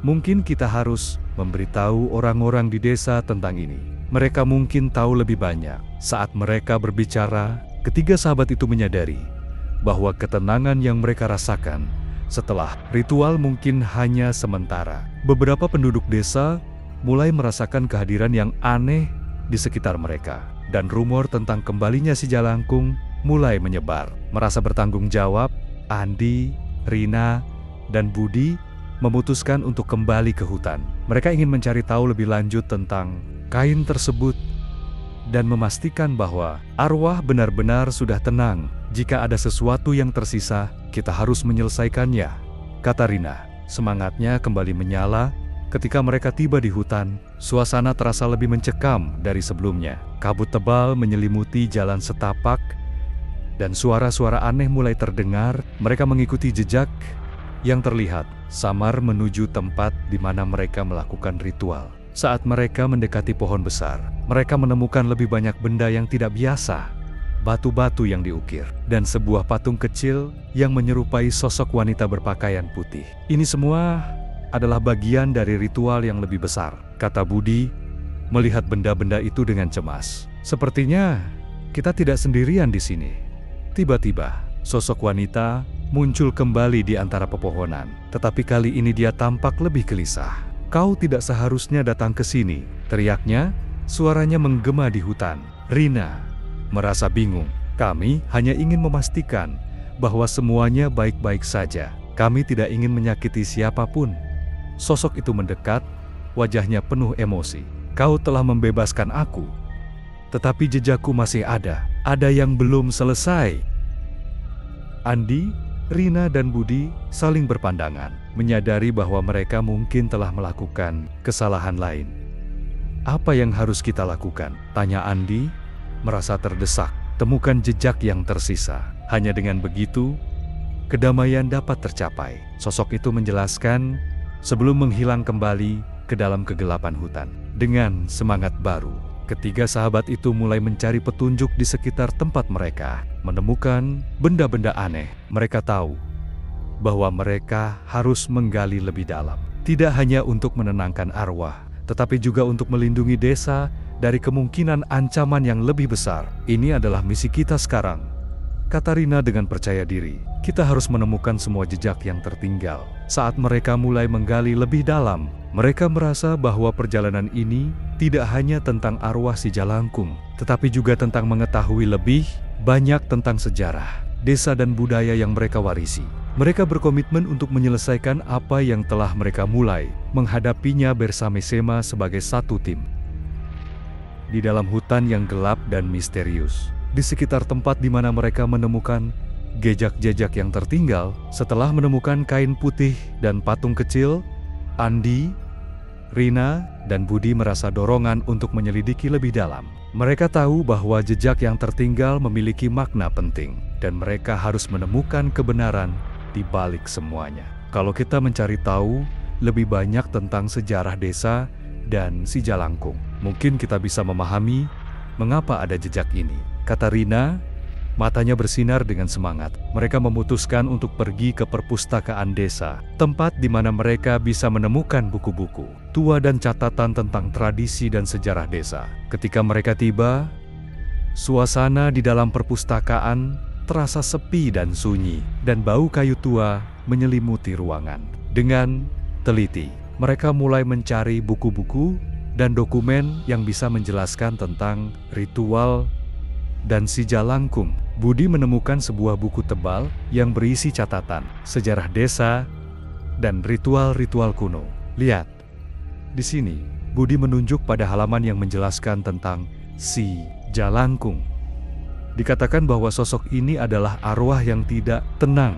Mungkin kita harus memberitahu orang-orang di desa tentang ini. Mereka mungkin tahu lebih banyak. Saat mereka berbicara, ketiga sahabat itu menyadari bahwa ketenangan yang mereka rasakan setelah ritual mungkin hanya sementara. Beberapa penduduk desa mulai merasakan kehadiran yang aneh di sekitar mereka, dan rumor tentang kembalinya si Jalangkung mulai menyebar. Merasa bertanggung jawab, Andi, Rina, dan Budi memutuskan untuk kembali ke hutan. Mereka ingin mencari tahu lebih lanjut tentang kain tersebut dan memastikan bahwa arwah benar-benar sudah tenang. Jika ada sesuatu yang tersisa, kita harus menyelesaikannya, kata Rina. Semangatnya kembali menyala ketika mereka tiba di hutan. Suasana terasa lebih mencekam dari sebelumnya. Kabut tebal menyelimuti jalan setapak dan suara-suara aneh mulai terdengar. Mereka mengikuti jejak yang terlihat samar menuju tempat di mana mereka melakukan ritual. Saat mereka mendekati pohon besar, mereka menemukan lebih banyak benda yang tidak biasa. Batu-batu yang diukir, dan sebuah patung kecil yang menyerupai sosok wanita berpakaian putih. Ini semua adalah bagian dari ritual yang lebih besar, kata Budi, melihat benda-benda itu dengan cemas. Sepertinya kita tidak sendirian di sini. Tiba-tiba, sosok wanita muncul kembali di antara pepohonan, tetapi kali ini dia tampak lebih gelisah. Kau tidak seharusnya datang ke sini, teriaknya. Suaranya menggema di hutan. Rina merasa bingung. Kami hanya ingin memastikan bahwa semuanya baik-baik saja. Kami tidak ingin menyakiti siapapun. Sosok itu mendekat, wajahnya penuh emosi. Kau telah membebaskan aku, tetapi jejakku masih ada. Ada yang belum selesai. Andi, Rina, dan Budi saling berpandangan, menyadari bahwa mereka mungkin telah melakukan kesalahan lain. Apa yang harus kita lakukan? Tanya Andi, merasa terdesak. Temukan jejak yang tersisa. Hanya dengan begitu, kedamaian dapat tercapai. Sosok itu menjelaskan sebelum menghilang kembali ke dalam kegelapan hutan. Dengan semangat baru, ketiga sahabat itu mulai mencari petunjuk di sekitar tempat mereka, menemukan benda-benda aneh. Mereka tahu bahwa mereka harus menggali lebih dalam, tidak hanya untuk menenangkan arwah, tetapi juga untuk melindungi desa dari kemungkinan ancaman yang lebih besar. Ini adalah misi kita sekarang, kata Rina dengan percaya diri. Kita harus menemukan semua jejak yang tertinggal. Saat mereka mulai menggali lebih dalam, mereka merasa bahwa perjalanan ini tidak hanya tentang arwah si Jalangkung, tetapi juga tentang mengetahui lebih banyak tentang sejarah, desa dan budaya yang mereka warisi. Mereka berkomitmen untuk menyelesaikan apa yang telah mereka mulai, menghadapinya bersama-sama sebagai satu tim. di dalam hutan yang gelap dan misterius. Di sekitar tempat di mana mereka menemukan jejak-jejak yang tertinggal, setelah menemukan kain putih dan patung kecil, Andi, Rina, dan Budi merasa dorongan untuk menyelidiki lebih dalam. Mereka tahu bahwa jejak yang tertinggal memiliki makna penting, dan mereka harus menemukan kebenaran di balik semuanya. Kalau kita mencari tahu lebih banyak tentang sejarah desa dan si Jalangkung, mungkin kita bisa memahami mengapa ada jejak ini, kata Rina. Matanya bersinar dengan semangat. Mereka memutuskan untuk pergi ke perpustakaan desa, tempat di mana mereka bisa menemukan buku-buku tua dan catatan tentang tradisi dan sejarah desa. Ketika mereka tiba, suasana di dalam perpustakaan terasa sepi dan sunyi, dan bau kayu tua menyelimuti ruangan. Dengan teliti, mereka mulai mencari buku-buku dan dokumen yang bisa menjelaskan tentang ritual dan si Jalangkung. Budi menemukan sebuah buku tebal yang berisi catatan, sejarah desa, dan ritual-ritual kuno. Lihat, di sini Budi menunjuk pada halaman yang menjelaskan tentang si Jalangkung. Dikatakan bahwa sosok ini adalah arwah yang tidak tenang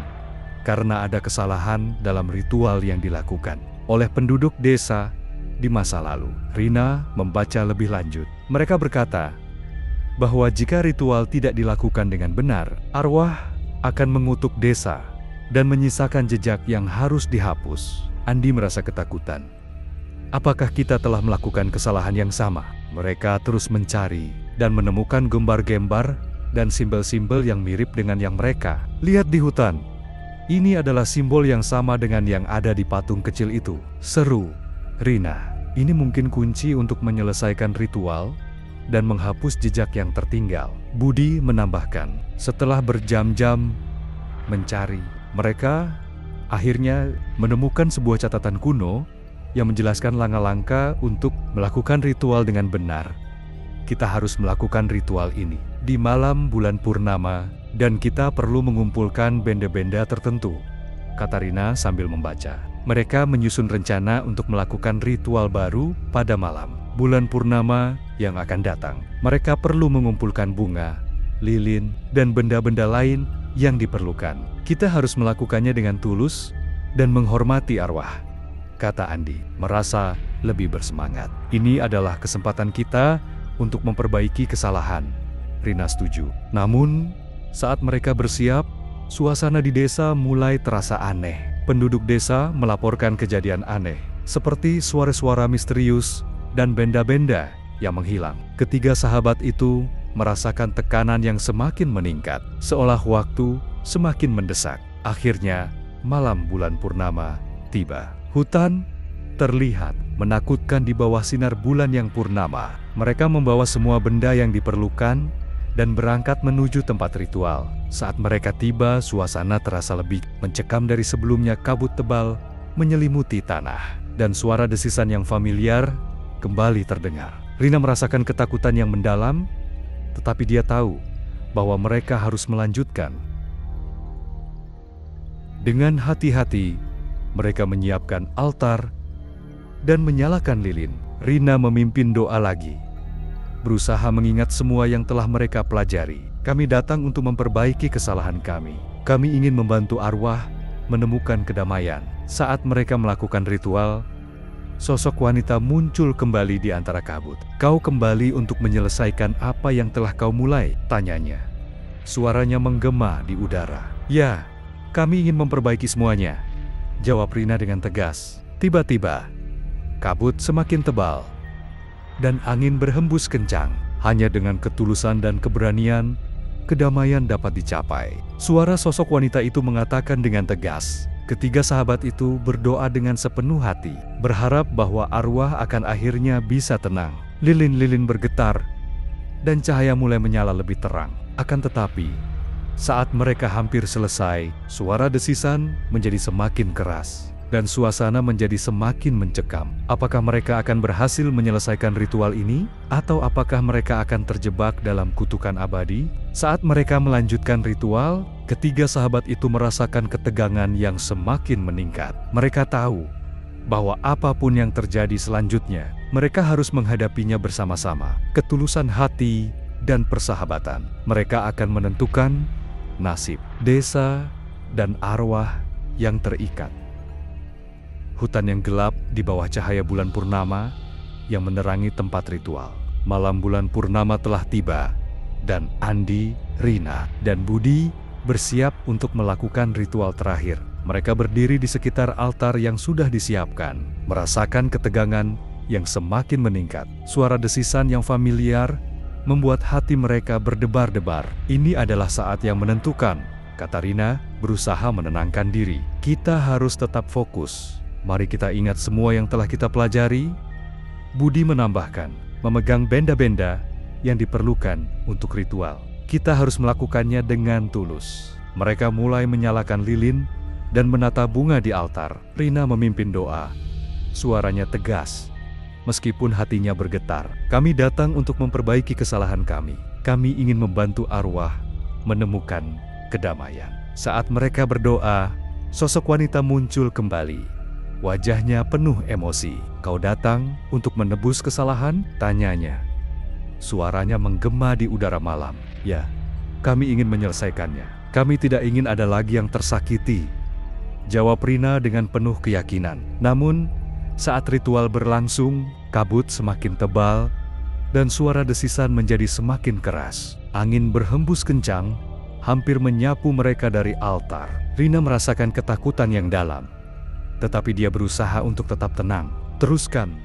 karena ada kesalahan dalam ritual yang dilakukan oleh penduduk desa di masa lalu. Rina membaca lebih lanjut. Mereka berkata bahwa jika ritual tidak dilakukan dengan benar, arwah akan mengutuk desa dan menyisakan jejak yang harus dihapus. Andi merasa ketakutan. Apakah kita telah melakukan kesalahan yang sama? Mereka terus mencari dan menemukan gambar-gambar dan simbol-simbol yang mirip dengan yang mereka lihat di hutan. Ini adalah simbol yang sama dengan yang ada di patung kecil itu, seru Rina. Ini mungkin kunci untuk menyelesaikan ritual dan menghapus jejak yang tertinggal. Budi menambahkan, setelah berjam-jam mencari, mereka akhirnya menemukan sebuah catatan kuno yang menjelaskan langkah-langkah untuk melakukan ritual dengan benar. Kita harus melakukan ritual ini di malam bulan purnama, dan kita perlu mengumpulkan benda-benda tertentu, kata Rina sambil membaca. Mereka menyusun rencana untuk melakukan ritual baru pada malam bulan purnama yang akan datang. Mereka perlu mengumpulkan bunga, lilin, dan benda-benda lain yang diperlukan. Kita harus melakukannya dengan tulus dan menghormati arwah, kata Andi, merasa lebih bersemangat. Ini adalah kesempatan kita untuk memperbaiki kesalahan. Rina setuju. Namun, saat mereka bersiap, suasana di desa mulai terasa aneh. Penduduk desa melaporkan kejadian aneh, seperti suara-suara misterius dan benda-benda yang menghilang. Ketiga sahabat itu merasakan tekanan yang semakin meningkat, seolah waktu semakin mendesak. Akhirnya, malam bulan purnama tiba. Hutan terlihat menakutkan di bawah sinar bulan yang purnama. Mereka membawa semua benda yang diperlukan dan berangkat menuju tempat ritual. Saat mereka tiba, suasana terasa lebih mencekam dari sebelumnya. Kabut tebal menyelimuti tanah, dan suara desisan yang familiar kembali terdengar. Rina merasakan ketakutan yang mendalam, tetapi dia tahu bahwa mereka harus melanjutkan. Dengan hati-hati, mereka menyiapkan altar dan menyalakan lilin. Rina memimpin doa lagi, berusaha mengingat semua yang telah mereka pelajari. Kami datang untuk memperbaiki kesalahan kami. Kami ingin membantu arwah menemukan kedamaian. Saat mereka melakukan ritual, sosok wanita muncul kembali di antara kabut. Kau kembali untuk menyelesaikan apa yang telah kau mulai? Tanyanya. Suaranya menggema di udara. Ya, kami ingin memperbaiki semuanya, jawab Rina dengan tegas. Tiba-tiba, kabut semakin tebal dan angin berhembus kencang. Hanya dengan ketulusan dan keberanian, kedamaian dapat dicapai. Suara sosok wanita itu mengatakan dengan tegas. Ketiga sahabat itu berdoa dengan sepenuh hati, berharap bahwa arwah akan akhirnya bisa tenang. Lilin-lilin bergetar, dan cahaya mulai menyala lebih terang. Akan tetapi, saat mereka hampir selesai, suara desisan menjadi semakin keras, dan suasana menjadi semakin mencekam. Apakah mereka akan berhasil menyelesaikan ritual ini? Atau apakah mereka akan terjebak dalam kutukan abadi? Saat mereka melanjutkan ritual, ketiga sahabat itu merasakan ketegangan yang semakin meningkat. Mereka tahu bahwa apapun yang terjadi selanjutnya, Mereka harus menghadapinya bersama-sama. Ketulusan hati dan persahabatan. Mereka akan menentukan nasib desa dan arwah yang terikat. Hutan yang gelap di bawah cahaya bulan purnama yang menerangi tempat ritual. Malam bulan purnama telah tiba, dan Andi, Rina, dan Budi bersiap untuk melakukan ritual terakhir. Mereka berdiri di sekitar altar yang sudah disiapkan, merasakan ketegangan yang semakin meningkat. Suara desisan yang familiar membuat hati mereka berdebar-debar. Ini adalah saat yang menentukan, kata Rina, berusaha menenangkan diri. Kita harus tetap fokus. Mari kita ingat semua yang telah kita pelajari. Budi menambahkan, memegang benda-benda yang diperlukan untuk ritual. Kita harus melakukannya dengan tulus. Mereka mulai menyalakan lilin dan menata bunga di altar. Rina memimpin doa. Suaranya tegas, meskipun hatinya bergetar. Kami datang untuk memperbaiki kesalahan kami. Kami ingin membantu arwah menemukan kedamaian. Saat mereka berdoa, sosok wanita muncul kembali. Wajahnya penuh emosi. Kau datang untuk menebus kesalahan? Tanyanya. Suaranya menggema di udara malam. Ya, kami ingin menyelesaikannya. Kami tidak ingin ada lagi yang tersakiti, jawab Rina dengan penuh keyakinan. Namun, saat ritual berlangsung, kabut semakin tebal dan suara desisan menjadi semakin keras. Angin berhembus kencang, hampir menyapu mereka dari altar. Rina merasakan ketakutan yang dalam, tetapi dia berusaha untuk tetap tenang. Teruskan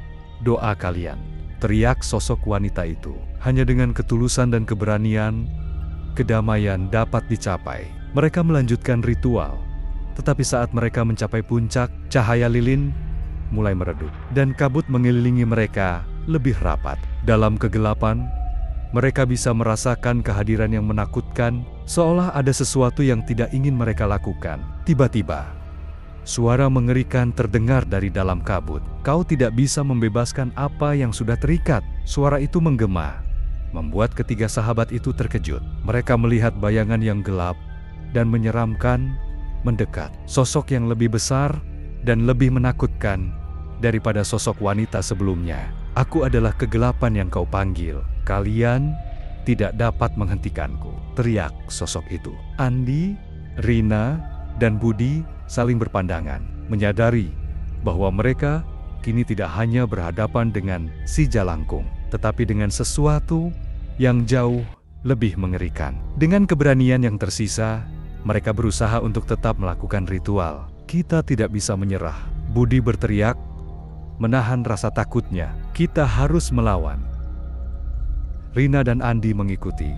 doa kalian, teriak sosok wanita itu. Hanya dengan ketulusan dan keberanian, kedamaian dapat dicapai. Mereka melanjutkan ritual, tetapi saat mereka mencapai puncak, cahaya lilin mulai meredup, dan kabut mengelilingi mereka lebih rapat. Dalam kegelapan, mereka bisa merasakan kehadiran yang menakutkan, seolah ada sesuatu yang tidak ingin mereka lakukan. Tiba-tiba, suara mengerikan terdengar dari dalam kabut. Kau tidak bisa membebaskan apa yang sudah terikat. Suara itu menggema, membuat ketiga sahabat itu terkejut. Mereka melihat bayangan yang gelap dan menyeramkan mendekat. Sosok yang lebih besar dan lebih menakutkan daripada sosok wanita sebelumnya. Aku adalah kegelapan yang kau panggil. Kalian tidak dapat menghentikanku, teriak sosok itu. Andi, Rina, dan Budi saling berpandangan, menyadari bahwa mereka kini tidak hanya berhadapan dengan si Jalangkung, tetapi dengan sesuatu yang jauh lebih mengerikan. Dengan keberanian yang tersisa, mereka berusaha untuk tetap melakukan ritual. Kita tidak bisa menyerah, Budi berteriak, menahan rasa takutnya. Kita harus melawan. Rina dan Andi mengikuti,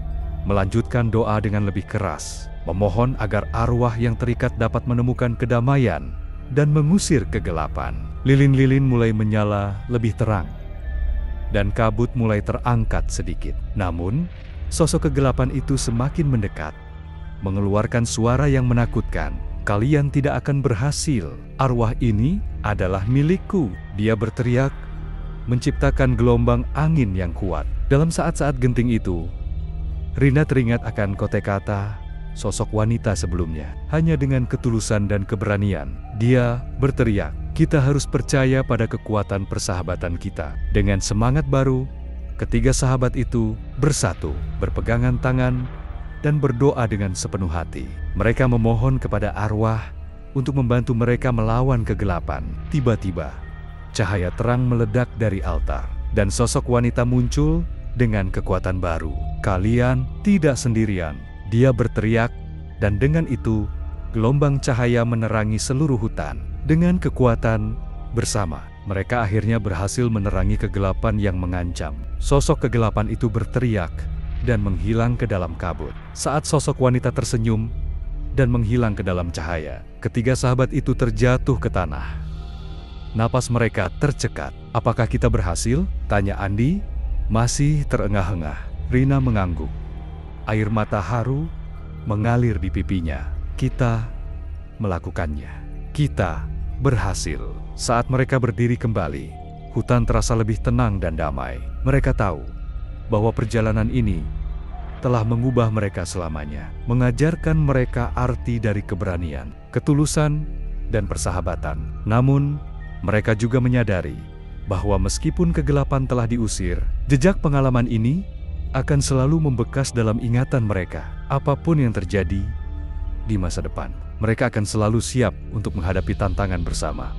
melanjutkan doa dengan lebih keras, memohon agar arwah yang terikat dapat menemukan kedamaian dan mengusir kegelapan. Lilin-lilin mulai menyala lebih terang, dan kabut mulai terangkat sedikit. Namun, sosok kegelapan itu semakin mendekat, mengeluarkan suara yang menakutkan. Kalian tidak akan berhasil. Arwah ini adalah milikku, dia berteriak, menciptakan gelombang angin yang kuat. Dalam saat-saat genting itu, Rina teringat akan kata-kata sosok wanita sebelumnya. Hanya dengan ketulusan dan keberanian, dia berteriak, kita harus percaya pada kekuatan persahabatan kita. Dengan semangat baru, ketiga sahabat itu bersatu, berpegangan tangan, dan berdoa dengan sepenuh hati. Mereka memohon kepada arwah untuk membantu mereka melawan kegelapan. Tiba-tiba, cahaya terang meledak dari altar, dan sosok wanita muncul dengan kekuatan baru. Kalian tidak sendirian, dia berteriak, dan dengan itu, gelombang cahaya menerangi seluruh hutan. Dengan kekuatan bersama, mereka akhirnya berhasil menerangi kegelapan yang mengancam. Sosok kegelapan itu berteriak dan menghilang ke dalam kabut. Saat sosok wanita tersenyum dan menghilang ke dalam cahaya, ketiga sahabat itu terjatuh ke tanah. Napas mereka tercekat. Apakah kita berhasil? Tanya Andi, masih terengah-engah. Rina mengangguk. Air mata haru mengalir di pipinya. Kita melakukannya. Kita berhasil. Saat mereka berdiri kembali, hutan terasa lebih tenang dan damai. Mereka tahu bahwa perjalanan ini telah mengubah mereka selamanya, mengajarkan mereka arti dari keberanian, ketulusan, dan persahabatan. Namun, mereka juga menyadari bahwa meskipun kegelapan telah diusir, jejak pengalaman ini akan selalu membekas dalam ingatan mereka. Apapun yang terjadi di masa depan, mereka akan selalu siap untuk menghadapi tantangan bersama.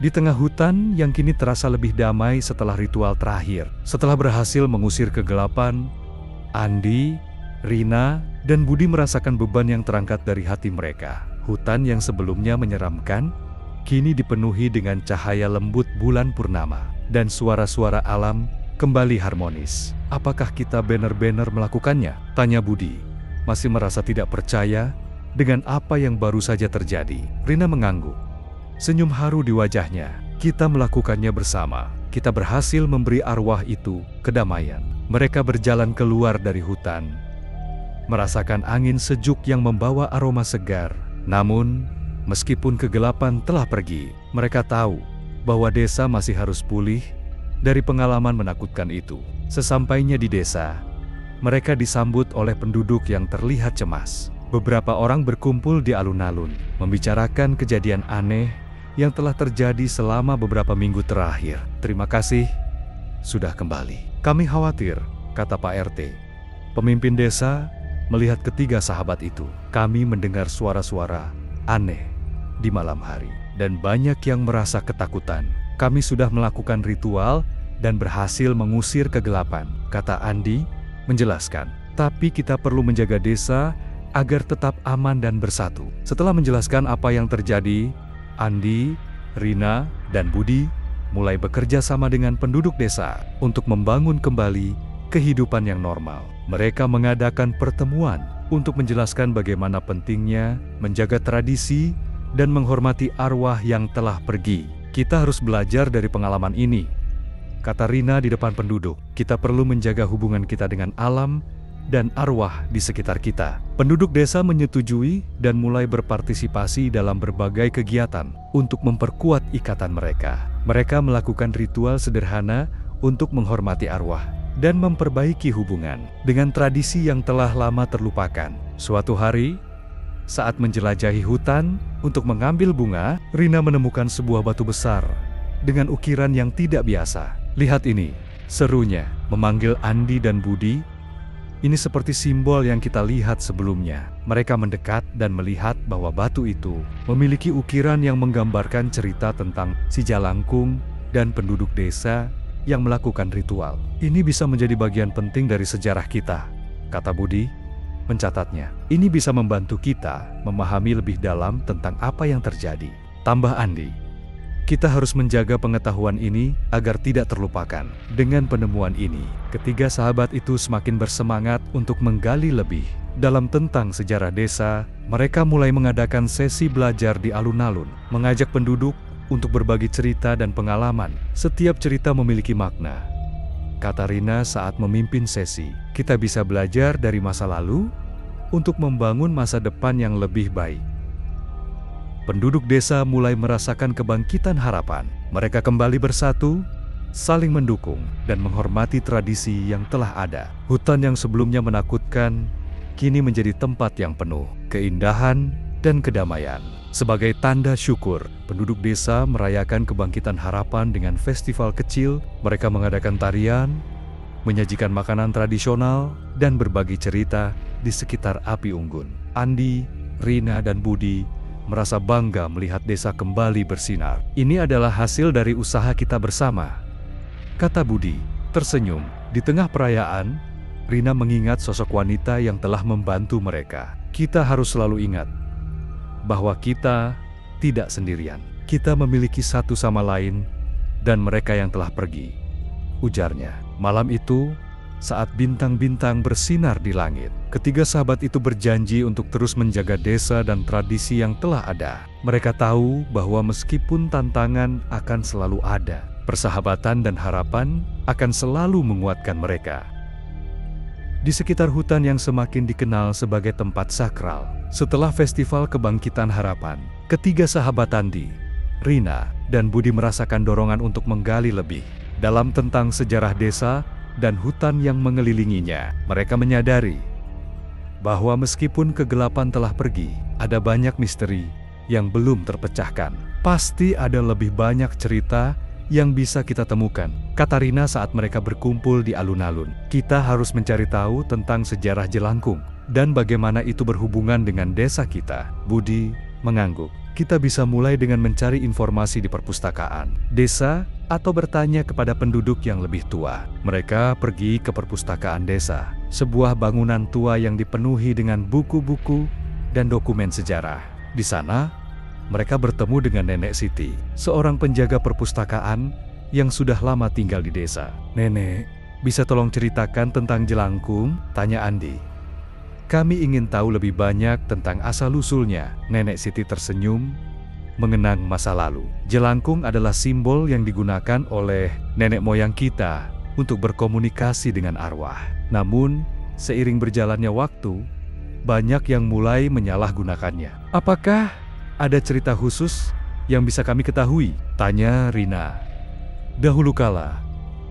Di tengah hutan yang kini terasa lebih damai setelah ritual terakhir, setelah berhasil mengusir kegelapan, Andi, Rina, dan Budi merasakan beban yang terangkat dari hati mereka. Hutan yang sebelumnya menyeramkan, kini dipenuhi dengan cahaya lembut bulan purnama, dan suara-suara alam kembali harmonis. Apakah kita benar-benar melakukannya? Tanya Budi, masih merasa tidak percaya dengan apa yang baru saja terjadi. Rina mengangguk, senyum haru di wajahnya. Kita melakukannya bersama. Kita berhasil memberi arwah itu kedamaian. Mereka berjalan keluar dari hutan, merasakan angin sejuk yang membawa aroma segar. Namun, meskipun kegelapan telah pergi, mereka tahu bahwa desa masih harus pulih dari pengalaman menakutkan itu. Sesampainya di desa, mereka disambut oleh penduduk yang terlihat cemas. Beberapa orang berkumpul di alun-alun, membicarakan kejadian aneh yang telah terjadi selama beberapa minggu terakhir. Terima kasih, sudah kembali. Kami khawatir, kata Pak RT, pemimpin desa. Melihat ketiga sahabat itu, kami mendengar suara-suara aneh di malam hari, dan banyak yang merasa ketakutan. Kami sudah melakukan ritual dan berhasil mengusir kegelapan, kata Andi menjelaskan. Tapi kita perlu menjaga desa agar tetap aman dan bersatu. Setelah menjelaskan apa yang terjadi, Andi, Rina, dan Budi mulai bekerja sama dengan penduduk desa untuk membangun kembali kehidupan yang normal. Mereka mengadakan pertemuan untuk menjelaskan bagaimana pentingnya menjaga tradisi dan menghormati arwah yang telah pergi. Kita harus belajar dari pengalaman ini, kata Rina di depan penduduk. Kita perlu menjaga hubungan kita dengan alam dan arwah di sekitar kita. Penduduk desa menyetujui dan mulai berpartisipasi dalam berbagai kegiatan untuk memperkuat ikatan mereka. Mereka melakukan ritual sederhana untuk menghormati arwah dan memperbaiki hubungan dengan tradisi yang telah lama terlupakan. Suatu hari, saat menjelajahi hutan untuk mengambil bunga, Rina menemukan sebuah batu besar dengan ukiran yang tidak biasa. Lihat ini, serunya, memanggil Andi dan Budi. Ini seperti simbol yang kita lihat sebelumnya. Mereka mendekat dan melihat bahwa batu itu memiliki ukiran yang menggambarkan cerita tentang si Jalangkung dan penduduk desa yang melakukan ritual. Ini bisa menjadi bagian penting dari sejarah kita, kata Budi, mencatatnya. Ini bisa membantu kita memahami lebih dalam tentang apa yang terjadi. Tambah Andi, kita harus menjaga pengetahuan ini agar tidak terlupakan. Dengan penemuan ini, ketiga sahabat itu semakin bersemangat untuk menggali lebih dalam tentang sejarah desa. Mereka mulai mengadakan sesi belajar di alun-alun, mengajak penduduk untuk berbagi cerita dan pengalaman. Setiap cerita memiliki makna, kata Rina saat memimpin sesi. Kita bisa belajar dari masa lalu untuk membangun masa depan yang lebih baik. Penduduk desa mulai merasakan kebangkitan harapan. Mereka kembali bersatu, saling mendukung, dan menghormati tradisi yang telah ada. Hutan yang sebelumnya menakutkan, kini menjadi tempat yang penuh keindahan dan kedamaian. Sebagai tanda syukur, penduduk desa merayakan kebangkitan harapan dengan festival kecil. Mereka mengadakan tarian, menyajikan makanan tradisional, dan berbagi cerita di sekitar api unggun. Andi, Rina, dan Budi merasa bangga melihat desa kembali bersinar. Ini adalah hasil dari usaha kita bersama, kata Budi, tersenyum. Di tengah perayaan, Rina mengingat sosok wanita yang telah membantu mereka. Kita harus selalu ingat bahwa kita tidak sendirian. Kita memiliki satu sama lain dan mereka yang telah pergi, ujarnya. Malam itu, saat bintang-bintang bersinar di langit, ketiga sahabat itu berjanji untuk terus menjaga desa dan tradisi yang telah ada. Mereka tahu bahwa meskipun tantangan akan selalu ada, persahabatan dan harapan akan selalu menguatkan mereka. Di sekitar hutan yang semakin dikenal sebagai tempat sakral, setelah festival kebangkitan harapan, ketiga sahabat Andi, Rina, dan Budi merasakan dorongan untuk menggali lebih dalam tentang sejarah desa dan hutan yang mengelilinginya. Mereka menyadari bahwa meskipun kegelapan telah pergi, ada banyak misteri yang belum terpecahkan. Pasti ada lebih banyak cerita yang bisa kita temukan, kata Rina saat mereka berkumpul di alun-alun. Kita harus mencari tahu tentang sejarah Jelangkung dan bagaimana itu berhubungan dengan desa kita. Budi mengangguk. Kita bisa mulai dengan mencari informasi di perpustakaan desa atau bertanya kepada penduduk yang lebih tua. Mereka pergi ke perpustakaan desa, sebuah bangunan tua yang dipenuhi dengan buku-buku dan dokumen sejarah. Di sana, mereka bertemu dengan Nenek Siti, seorang penjaga perpustakaan yang sudah lama tinggal di desa. "Nenek, bisa tolong ceritakan tentang Jelangkung?" tanya Andi. "Kami ingin tahu lebih banyak tentang asal-usulnya." Nenek Siti tersenyum, mengenang masa lalu. Jelangkung adalah simbol yang digunakan oleh nenek moyang kita untuk berkomunikasi dengan arwah. Namun, seiring berjalannya waktu, banyak yang mulai menyalahgunakannya. "Apakah ada cerita khusus yang bisa kami ketahui?" tanya Rina. "Dahulu kala,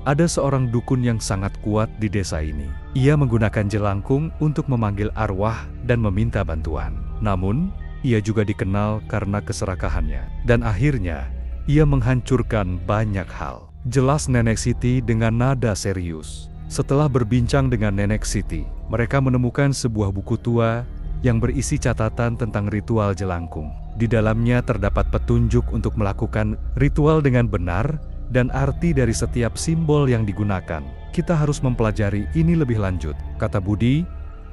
ada seorang dukun yang sangat kuat di desa ini. Ia menggunakan jelangkung untuk memanggil arwah dan meminta bantuan. Namun, ia juga dikenal karena keserakahannya. Dan akhirnya, ia menghancurkan banyak hal." Jelas Nenek Siti dengan nada serius. Setelah berbincang dengan Nenek Siti, mereka menemukan sebuah buku tua yang berisi catatan tentang ritual jelangkung. Di dalamnya terdapat petunjuk untuk melakukan ritual dengan benar dan arti dari setiap simbol yang digunakan. "Kita harus mempelajari ini lebih lanjut," kata Budi,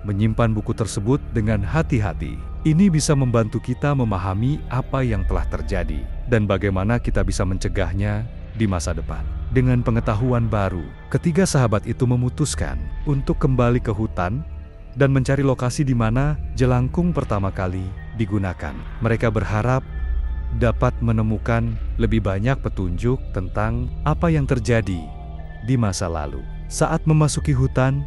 menyimpan buku tersebut dengan hati-hati. "Ini bisa membantu kita memahami apa yang telah terjadi dan bagaimana kita bisa mencegahnya di masa depan." Dengan pengetahuan baru, ketiga sahabat itu memutuskan untuk kembali ke hutan dan mencari lokasi di mana jelangkung pertama kali digunakan. Mereka berharap dapat menemukan lebih banyak petunjuk tentang apa yang terjadi di masa lalu. Saat memasuki hutan,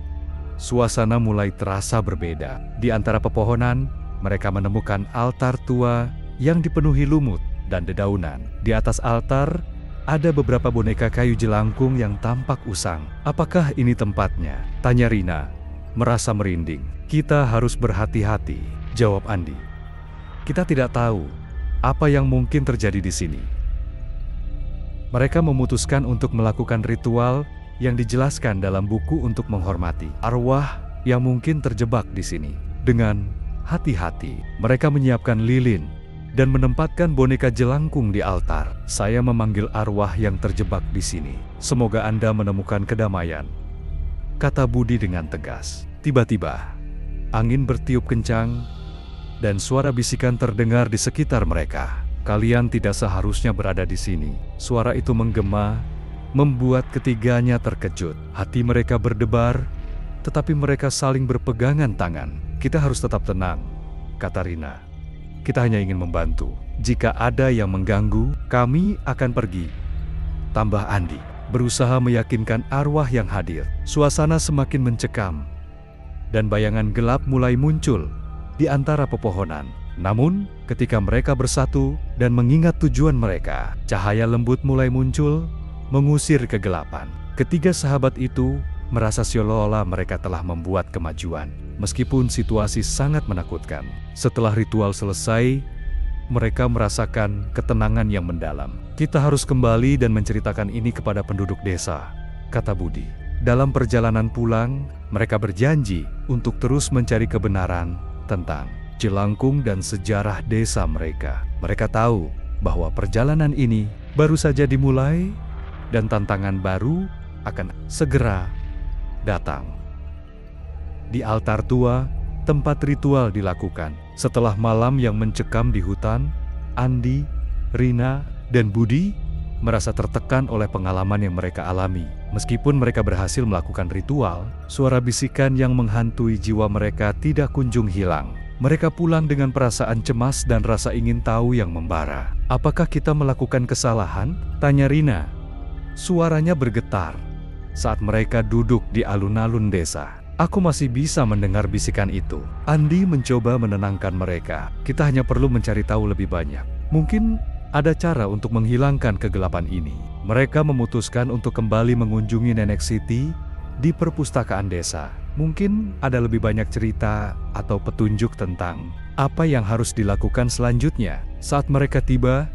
suasana mulai terasa berbeda. Di antara pepohonan, mereka menemukan altar tua yang dipenuhi lumut dan dedaunan. Di atas altar, ada beberapa boneka kayu jelangkung yang tampak usang. "Apakah ini tempatnya?" tanya Rina, merasa merinding. "Kita harus berhati-hati," jawab Andi. "Kita tidak tahu apa yang mungkin terjadi di sini." Mereka memutuskan untuk melakukan ritual yang dijelaskan dalam buku untuk menghormati arwah yang mungkin terjebak di sini. Dengan hati-hati, mereka menyiapkan lilin dan menempatkan boneka jelangkung di altar. "Saya memanggil arwah yang terjebak di sini. Semoga Anda menemukan kedamaian," kata Budi dengan tegas. Tiba-tiba, angin bertiup kencang dan suara bisikan terdengar di sekitar mereka. "Kalian tidak seharusnya berada di sini." Suara itu menggema, membuat ketiganya terkejut. Hati mereka berdebar, tetapi mereka saling berpegangan tangan. "Kita harus tetap tenang," kata Rina. "Kita hanya ingin membantu. Jika ada yang mengganggu, kami akan pergi," tambah Andi, berusaha meyakinkan arwah yang hadir. Suasana semakin mencekam, dan bayangan gelap mulai muncul di antara pepohonan. Namun, ketika mereka bersatu dan mengingat tujuan mereka, cahaya lembut mulai muncul, mengusir kegelapan. Ketiga sahabat itu merasa seolah-olah mereka telah membuat kemajuan, meskipun situasi sangat menakutkan. Setelah ritual selesai, mereka merasakan ketenangan yang mendalam. "Kita harus kembali dan menceritakan ini kepada penduduk desa," kata Budi. Dalam perjalanan pulang, mereka berjanji untuk terus mencari kebenaran tentang jelangkung dan sejarah desa mereka. Mereka tahu bahwa perjalanan ini baru saja dimulai dan tantangan baru akan segera datang. Di altar tua, tempat ritual dilakukan. Setelah malam yang mencekam di hutan, Andi, Rina, dan Budi merasa tertekan oleh pengalaman yang mereka alami. Meskipun mereka berhasil melakukan ritual, suara bisikan yang menghantui jiwa mereka tidak kunjung hilang. Mereka pulang dengan perasaan cemas dan rasa ingin tahu yang membara. "Apakah kita melakukan kesalahan?" tanya Rina. Suaranya bergetar saat mereka duduk di alun-alun desa. "Aku masih bisa mendengar bisikan itu." Andi mencoba menenangkan mereka. "Kita hanya perlu mencari tahu lebih banyak. Mungkin ada cara untuk menghilangkan kegelapan ini." Mereka memutuskan untuk kembali mengunjungi Nenek Siti di perpustakaan desa. Mungkin ada lebih banyak cerita atau petunjuk tentang apa yang harus dilakukan selanjutnya. Saat mereka tiba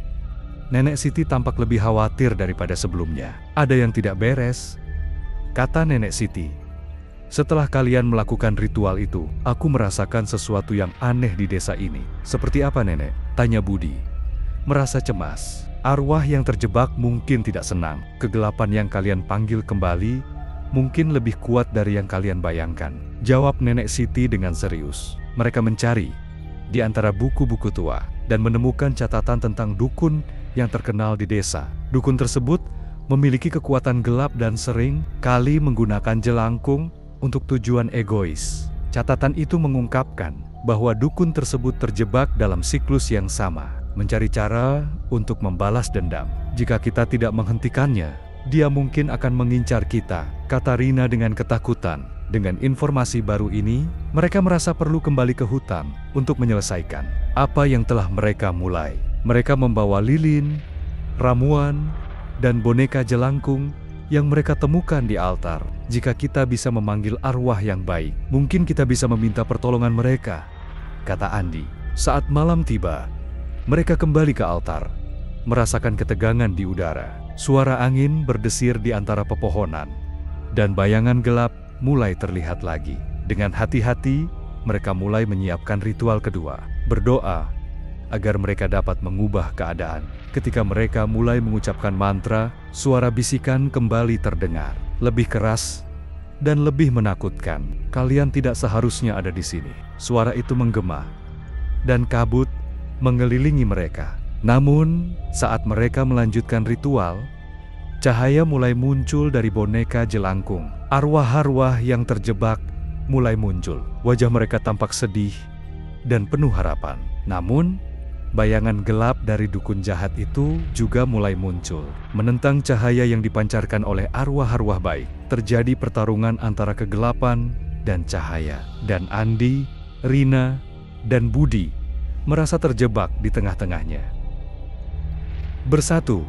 Nenek Siti tampak lebih khawatir daripada sebelumnya. Ada yang tidak beres, kata Nenek Siti. Setelah kalian melakukan ritual itu, aku merasakan sesuatu yang aneh di desa ini. Seperti apa, Nenek? Tanya Budi. Merasa cemas. Arwah yang terjebak mungkin tidak senang. Kegelapan yang kalian panggil kembali mungkin lebih kuat dari yang kalian bayangkan. Jawab Nenek Siti dengan serius. Mereka mencari di antara buku-buku tua dan menemukan catatan tentang dukun yang terkenal di desa. Dukun tersebut memiliki kekuatan gelap dan sering kali menggunakan jelangkung untuk tujuan egois. Catatan itu mengungkapkan bahwa dukun tersebut terjebak dalam siklus yang sama, mencari cara untuk membalas dendam. Jika kita tidak menghentikannya, dia mungkin akan mengincar kita, kata Rina dengan ketakutan. Dengan informasi baru ini, mereka merasa perlu kembali ke hutan untuk menyelesaikan apa yang telah mereka mulai. Mereka membawa lilin, ramuan, dan boneka jelangkung yang mereka temukan di altar. Jika kita bisa memanggil arwah yang baik, mungkin kita bisa meminta pertolongan mereka, kata Andi. Saat malam tiba, mereka kembali ke altar, merasakan ketegangan di udara. Suara angin berdesir di antara pepohonan, dan bayangan gelap mulai terlihat lagi. Dengan hati-hati, mereka mulai menyiapkan ritual kedua, berdoa agar mereka dapat mengubah keadaan. Ketika mereka mulai mengucapkan mantra, suara bisikan kembali terdengar, lebih keras dan lebih menakutkan. Kalian tidak seharusnya ada di sini. Suara itu menggema, dan kabut mengelilingi mereka. Namun, saat mereka melanjutkan ritual, cahaya mulai muncul dari boneka jelangkung. Arwah-arwah yang terjebak mulai muncul. Wajah mereka tampak sedih dan penuh harapan. Namun, bayangan gelap dari dukun jahat itu juga mulai muncul, menentang cahaya yang dipancarkan oleh arwah-arwah baik. Terjadi pertarungan antara kegelapan dan cahaya. Dan Andi, Rina, dan Budi merasa terjebak di tengah-tengahnya. Bersatu.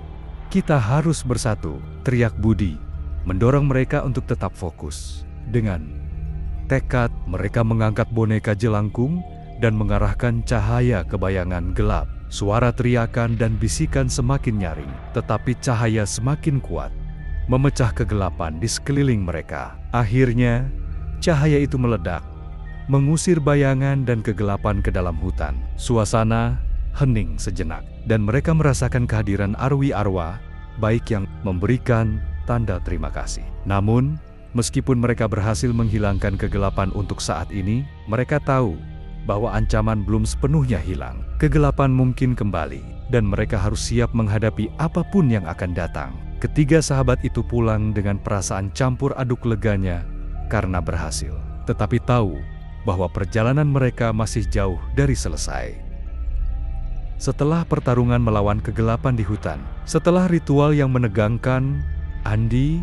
Kita harus bersatu, teriak Budi, mendorong mereka untuk tetap fokus. Dengan tekad, mereka mengangkat boneka jelangkung dan mengarahkan cahaya ke bayangan gelap. Suara teriakan dan bisikan semakin nyaring, tetapi cahaya semakin kuat, memecah kegelapan di sekeliling mereka. Akhirnya, cahaya itu meledak, mengusir bayangan dan kegelapan ke dalam hutan. Suasana hening sejenak, dan mereka merasakan kehadiran arwah baik yang memberikan tanda terima kasih. Namun, meskipun mereka berhasil menghilangkan kegelapan untuk saat ini, mereka tahu bahwa ancaman belum sepenuhnya hilang. Kegelapan mungkin kembali, dan mereka harus siap menghadapi apapun yang akan datang. Ketiga sahabat itu pulang dengan perasaan campur aduk leganya karena berhasil, tetapi tahu bahwa perjalanan mereka masih jauh dari selesai. Setelah pertarungan melawan kegelapan di hutan, setelah ritual yang menegangkan, Andi,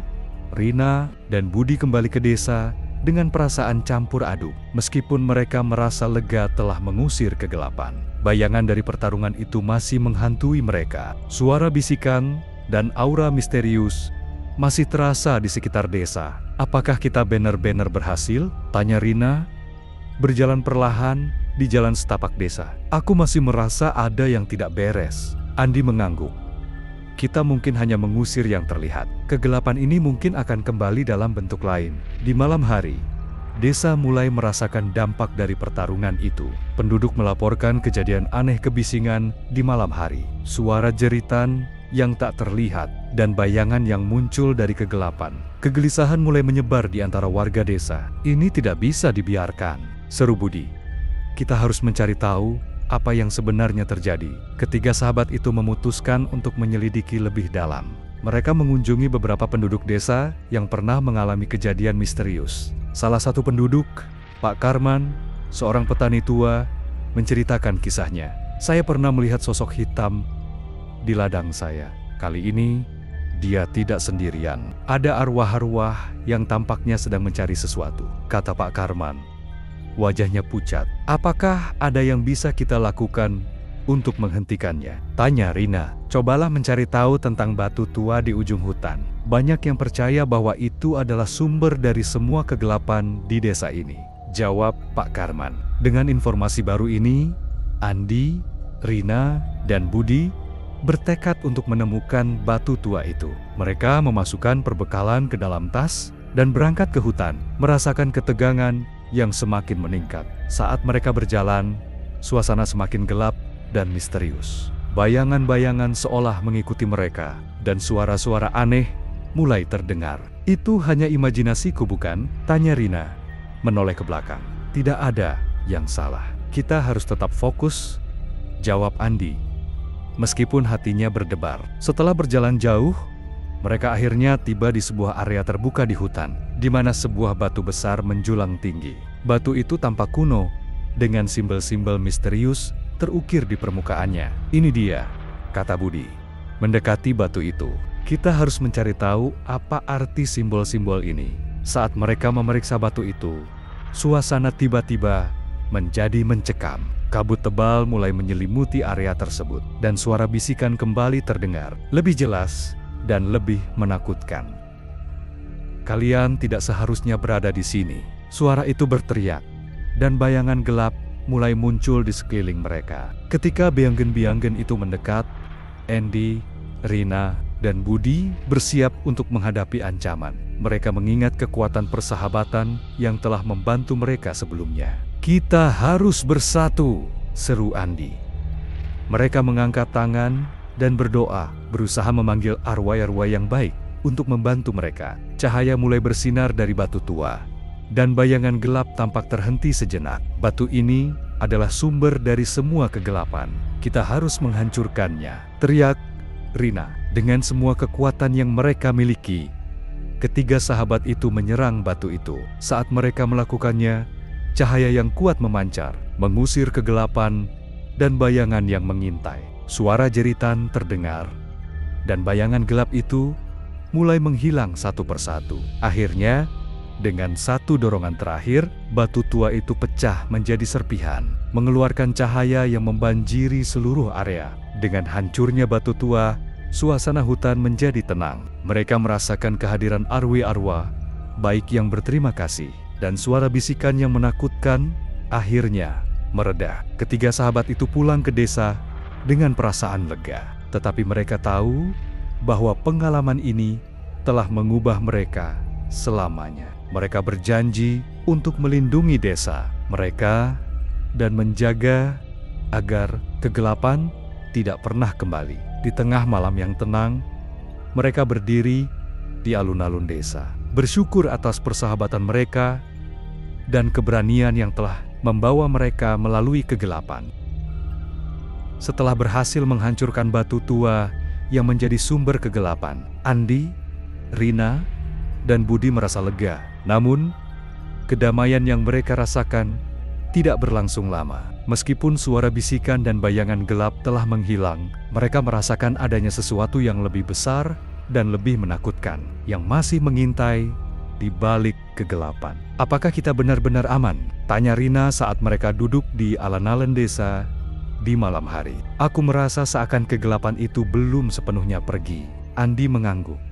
Rina, dan Budi kembali ke desa dengan perasaan campur aduk. Meskipun mereka merasa lega telah mengusir kegelapan, bayangan dari pertarungan itu masih menghantui mereka. Suara bisikan dan aura misterius masih terasa di sekitar desa. Apakah kita benar-benar berhasil? Tanya Rina, berjalan perlahan di jalan setapak desa. Aku masih merasa ada yang tidak beres. Andi mengangguk. Kita mungkin hanya mengusir yang terlihat. Kegelapan ini mungkin akan kembali dalam bentuk lain. Di malam hari, desa mulai merasakan dampak dari pertarungan itu. Penduduk melaporkan kejadian aneh kebisingan di malam hari. Suara jeritan yang tak terlihat dan bayangan yang muncul dari kegelapan. Kegelisahan mulai menyebar di antara warga desa. Ini tidak bisa dibiarkan, seru Budi. Kita harus mencari tahu apa yang sebenarnya terjadi. Ketiga sahabat itu memutuskan untuk menyelidiki lebih dalam. Mereka mengunjungi beberapa penduduk desa yang pernah mengalami kejadian misterius. Salah satu penduduk, Pak Karman, seorang petani tua, menceritakan kisahnya. Saya pernah melihat sosok hitam di ladang saya. Kali ini, dia tidak sendirian. Ada arwah-arwah yang tampaknya sedang mencari sesuatu, kata Pak Karman. Wajahnya pucat. Apakah ada yang bisa kita lakukan untuk menghentikannya? Tanya Rina. Cobalah mencari tahu tentang batu tua di ujung hutan. Banyak yang percaya bahwa itu adalah sumber dari semua kegelapan di desa ini, jawab Pak Karman. Dengan informasi baru ini, Andi, Rina, dan Budi bertekad untuk menemukan batu tua itu. Mereka memasukkan perbekalan ke dalam tas dan berangkat ke hutan, merasakan ketegangan yang semakin meningkat. Saat mereka berjalan, suasana semakin gelap dan misterius. Bayangan-bayangan seolah mengikuti mereka, dan suara-suara aneh mulai terdengar. "Itu hanya imajinasiku, bukan?" tanya Rina, menoleh ke belakang. "Tidak ada yang salah. Kita harus tetap fokus," jawab Andi, meskipun hatinya berdebar. Setelah berjalan jauh, mereka akhirnya tiba di sebuah area terbuka di hutan, di mana sebuah batu besar menjulang tinggi. Batu itu tampak kuno, dengan simbol-simbol misterius terukir di permukaannya. "Ini dia," kata Budi. Mendekati batu itu, "Kita harus mencari tahu apa arti simbol-simbol ini." Saat mereka memeriksa batu itu, suasana tiba-tiba menjadi mencekam. Kabut tebal mulai menyelimuti area tersebut, dan suara bisikan kembali terdengar, lebih jelas dan lebih menakutkan. "Kalian tidak seharusnya berada di sini," suara itu berteriak, dan bayangan gelap mulai muncul di sekeliling mereka. Ketika bianggen-bianggen itu mendekat, Andi, Rina, dan Budi bersiap untuk menghadapi ancaman. Mereka mengingat kekuatan persahabatan yang telah membantu mereka sebelumnya. "Kita harus bersatu," seru Andi. Mereka mengangkat tangan dan berdoa, berusaha memanggil arwah-arwah yang baik untuk membantu mereka. Cahaya mulai bersinar dari batu tua, dan bayangan gelap tampak terhenti sejenak. "Batu ini adalah sumber dari semua kegelapan. Kita harus menghancurkannya," teriak Rina. Dengan semua kekuatan yang mereka miliki, ketiga sahabat itu menyerang batu itu. Saat mereka melakukannya, cahaya yang kuat memancar, mengusir kegelapan dan bayangan yang mengintai. Suara jeritan terdengar, dan bayangan gelap itu mulai menghilang satu persatu. Akhirnya, dengan satu dorongan terakhir, batu tua itu pecah menjadi serpihan, mengeluarkan cahaya yang membanjiri seluruh area. Dengan hancurnya batu tua, suasana hutan menjadi tenang. Mereka merasakan kehadiran arwah-arwah baik yang berterima kasih, dan suara bisikan yang menakutkan akhirnya mereda. Ketiga sahabat itu pulang ke desa dengan perasaan lega, tetapi mereka tahu bahwa pengalaman ini telah mengubah mereka selamanya. Mereka berjanji untuk melindungi desa mereka dan menjaga agar kegelapan tidak pernah kembali. Di tengah malam yang tenang, mereka berdiri di alun-alun desa, bersyukur atas persahabatan mereka dan keberanian yang telah membawa mereka melalui kegelapan. Setelah berhasil menghancurkan batu tua yang menjadi sumber kegelapan, Andi, Rina, dan Budi merasa lega. Namun, kedamaian yang mereka rasakan tidak berlangsung lama. Meskipun suara bisikan dan bayangan gelap telah menghilang, mereka merasakan adanya sesuatu yang lebih besar dan lebih menakutkan yang masih mengintai di balik kegelapan. "Apakah kita benar-benar aman?" tanya Rina saat mereka duduk di alun-alun desa di malam hari. "Aku merasa seakan kegelapan itu belum sepenuhnya pergi." Andi mengangguk.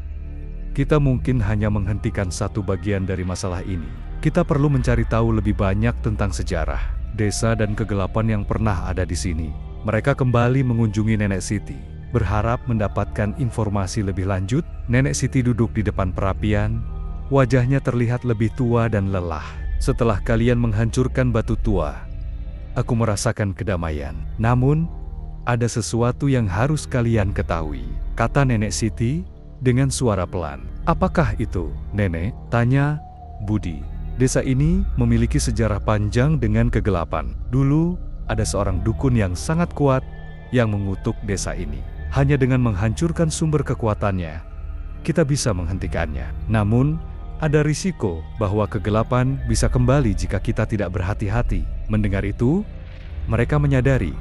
"Kita mungkin hanya menghentikan satu bagian dari masalah ini. Kita perlu mencari tahu lebih banyak tentang sejarah desa dan kegelapan yang pernah ada di sini." Mereka kembali mengunjungi Nenek Siti, berharap mendapatkan informasi lebih lanjut. Nenek Siti duduk di depan perapian, wajahnya terlihat lebih tua dan lelah. "Setelah kalian menghancurkan batu tua, aku merasakan kedamaian. Namun, ada sesuatu yang harus kalian ketahui," kata Nenek Siti dengan suara pelan. "Apakah itu, Nenek?" tanya Budi. "Desa ini memiliki sejarah panjang dengan kegelapan. Dulu, ada seorang dukun yang sangat kuat yang mengutuk desa ini. Hanya dengan menghancurkan sumber kekuatannya, kita bisa menghentikannya. Namun, ada risiko bahwa kegelapan bisa kembali jika kita tidak berhati-hati." Mendengar itu, mereka menyadari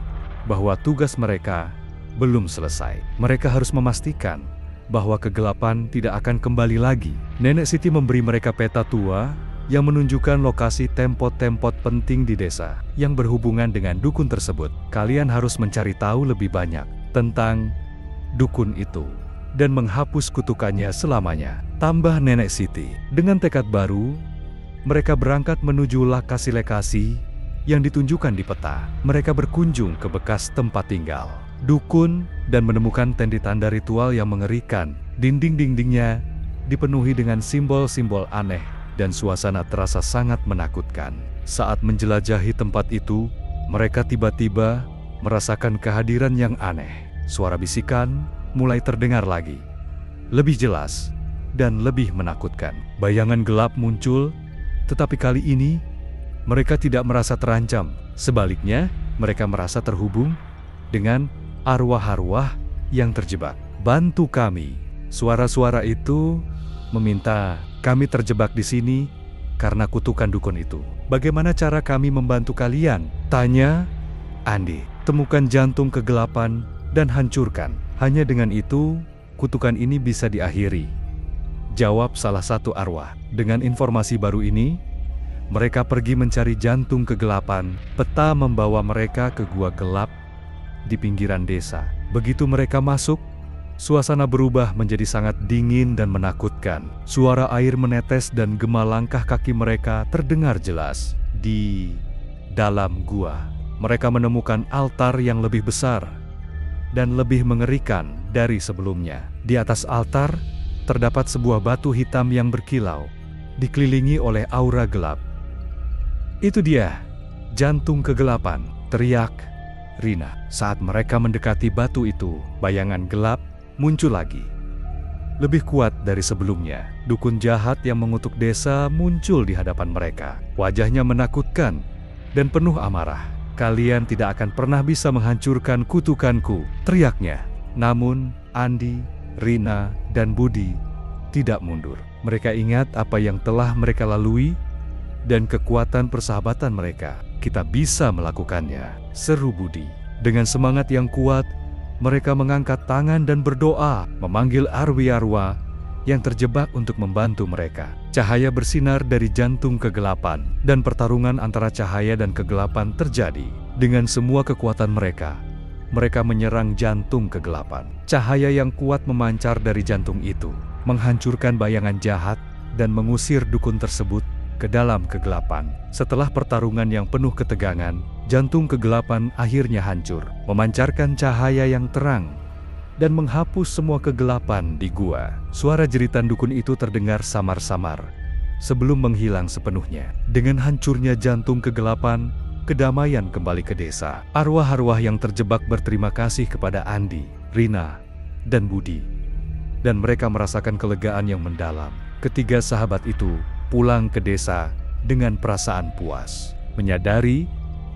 bahwa tugas mereka belum selesai. Mereka harus memastikan bahwa kegelapan tidak akan kembali lagi. Nenek Siti memberi mereka peta tua yang menunjukkan lokasi tempot-tempot penting di desa yang berhubungan dengan dukun tersebut. "Kalian harus mencari tahu lebih banyak tentang dukun itu dan menghapus kutukannya selamanya," tambah Nenek Siti. Dengan tekad baru, mereka berangkat menuju lokasi-lokasi yang ditunjukkan di peta. Mereka berkunjung ke bekas tempat tinggal dukun dan menemukan tanda ritual yang mengerikan. Dinding-dindingnya dipenuhi dengan simbol-simbol aneh dan suasana terasa sangat menakutkan. Saat menjelajahi tempat itu, mereka tiba-tiba merasakan kehadiran yang aneh. Suara bisikan mulai terdengar lagi, lebih jelas dan lebih menakutkan. Bayangan gelap muncul, tetapi kali ini mereka tidak merasa terancam. Sebaliknya, mereka merasa terhubung dengan arwah-arwah yang terjebak. "Bantu kami." Suara-suara itu meminta, "Kami terjebak di sini karena kutukan dukun itu. Bagaimana cara kami membantu kalian?" tanya Andi. "Temukan jantung kegelapan dan hancurkan. Hanya dengan itu, kutukan ini bisa diakhiri," jawab salah satu arwah. Dengan informasi baru ini, mereka pergi mencari jantung kegelapan. Peta membawa mereka ke gua gelap di pinggiran desa. Begitu mereka masuk, suasana berubah menjadi sangat dingin dan menakutkan. Suara air menetes dan gema langkah kaki mereka terdengar jelas. Di dalam gua, mereka menemukan altar yang lebih besar dan lebih mengerikan dari sebelumnya. Di atas altar, terdapat sebuah batu hitam yang berkilau, dikelilingi oleh aura gelap. "Itu dia, jantung kegelapan," teriak Rina. Saat mereka mendekati batu itu, bayangan gelap muncul lagi, lebih kuat dari sebelumnya. Dukun jahat yang mengutuk desa muncul di hadapan mereka. Wajahnya menakutkan dan penuh amarah. "Kalian tidak akan pernah bisa menghancurkan kutukanku," teriaknya. Namun, Andi, Rina, dan Budi tidak mundur. Mereka ingat apa yang telah mereka lalui dan kekuatan persahabatan mereka. "Kita bisa melakukannya," seru Budi. Dengan semangat yang kuat, mereka mengangkat tangan dan berdoa, memanggil arwah-arwah yang terjebak untuk membantu mereka. Cahaya bersinar dari jantung kegelapan, dan pertarungan antara cahaya dan kegelapan terjadi. Dengan semua kekuatan mereka, mereka menyerang jantung kegelapan. Cahaya yang kuat memancar dari jantung itu, menghancurkan bayangan jahat dan mengusir dukun tersebut ke dalam kegelapan. Setelah pertarungan yang penuh ketegangan, jantung kegelapan akhirnya hancur, memancarkan cahaya yang terang dan menghapus semua kegelapan di gua. Suara jeritan dukun itu terdengar samar-samar sebelum menghilang sepenuhnya. Dengan hancurnya jantung kegelapan, kedamaian kembali ke desa. Arwah-arwah yang terjebak berterima kasih kepada Andi, Rina, dan Budi, dan mereka merasakan kelegaan yang mendalam. Ketiga sahabat itu pulang ke desa dengan perasaan puas, menyadari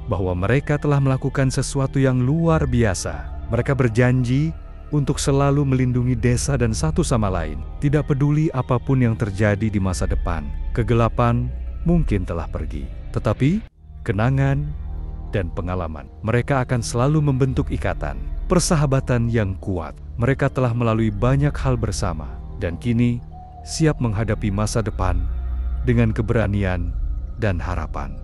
bahwa mereka telah melakukan sesuatu yang luar biasa. Mereka berjanji untuk selalu melindungi desa dan satu sama lain, tidak peduli apapun yang terjadi di masa depan. Kegelapan mungkin telah pergi, tetapi kenangan dan pengalaman mereka akan selalu membentuk ikatan persahabatan yang kuat. Mereka telah melalui banyak hal bersama dan kini siap menghadapi masa depan dengan keberanian dan harapan.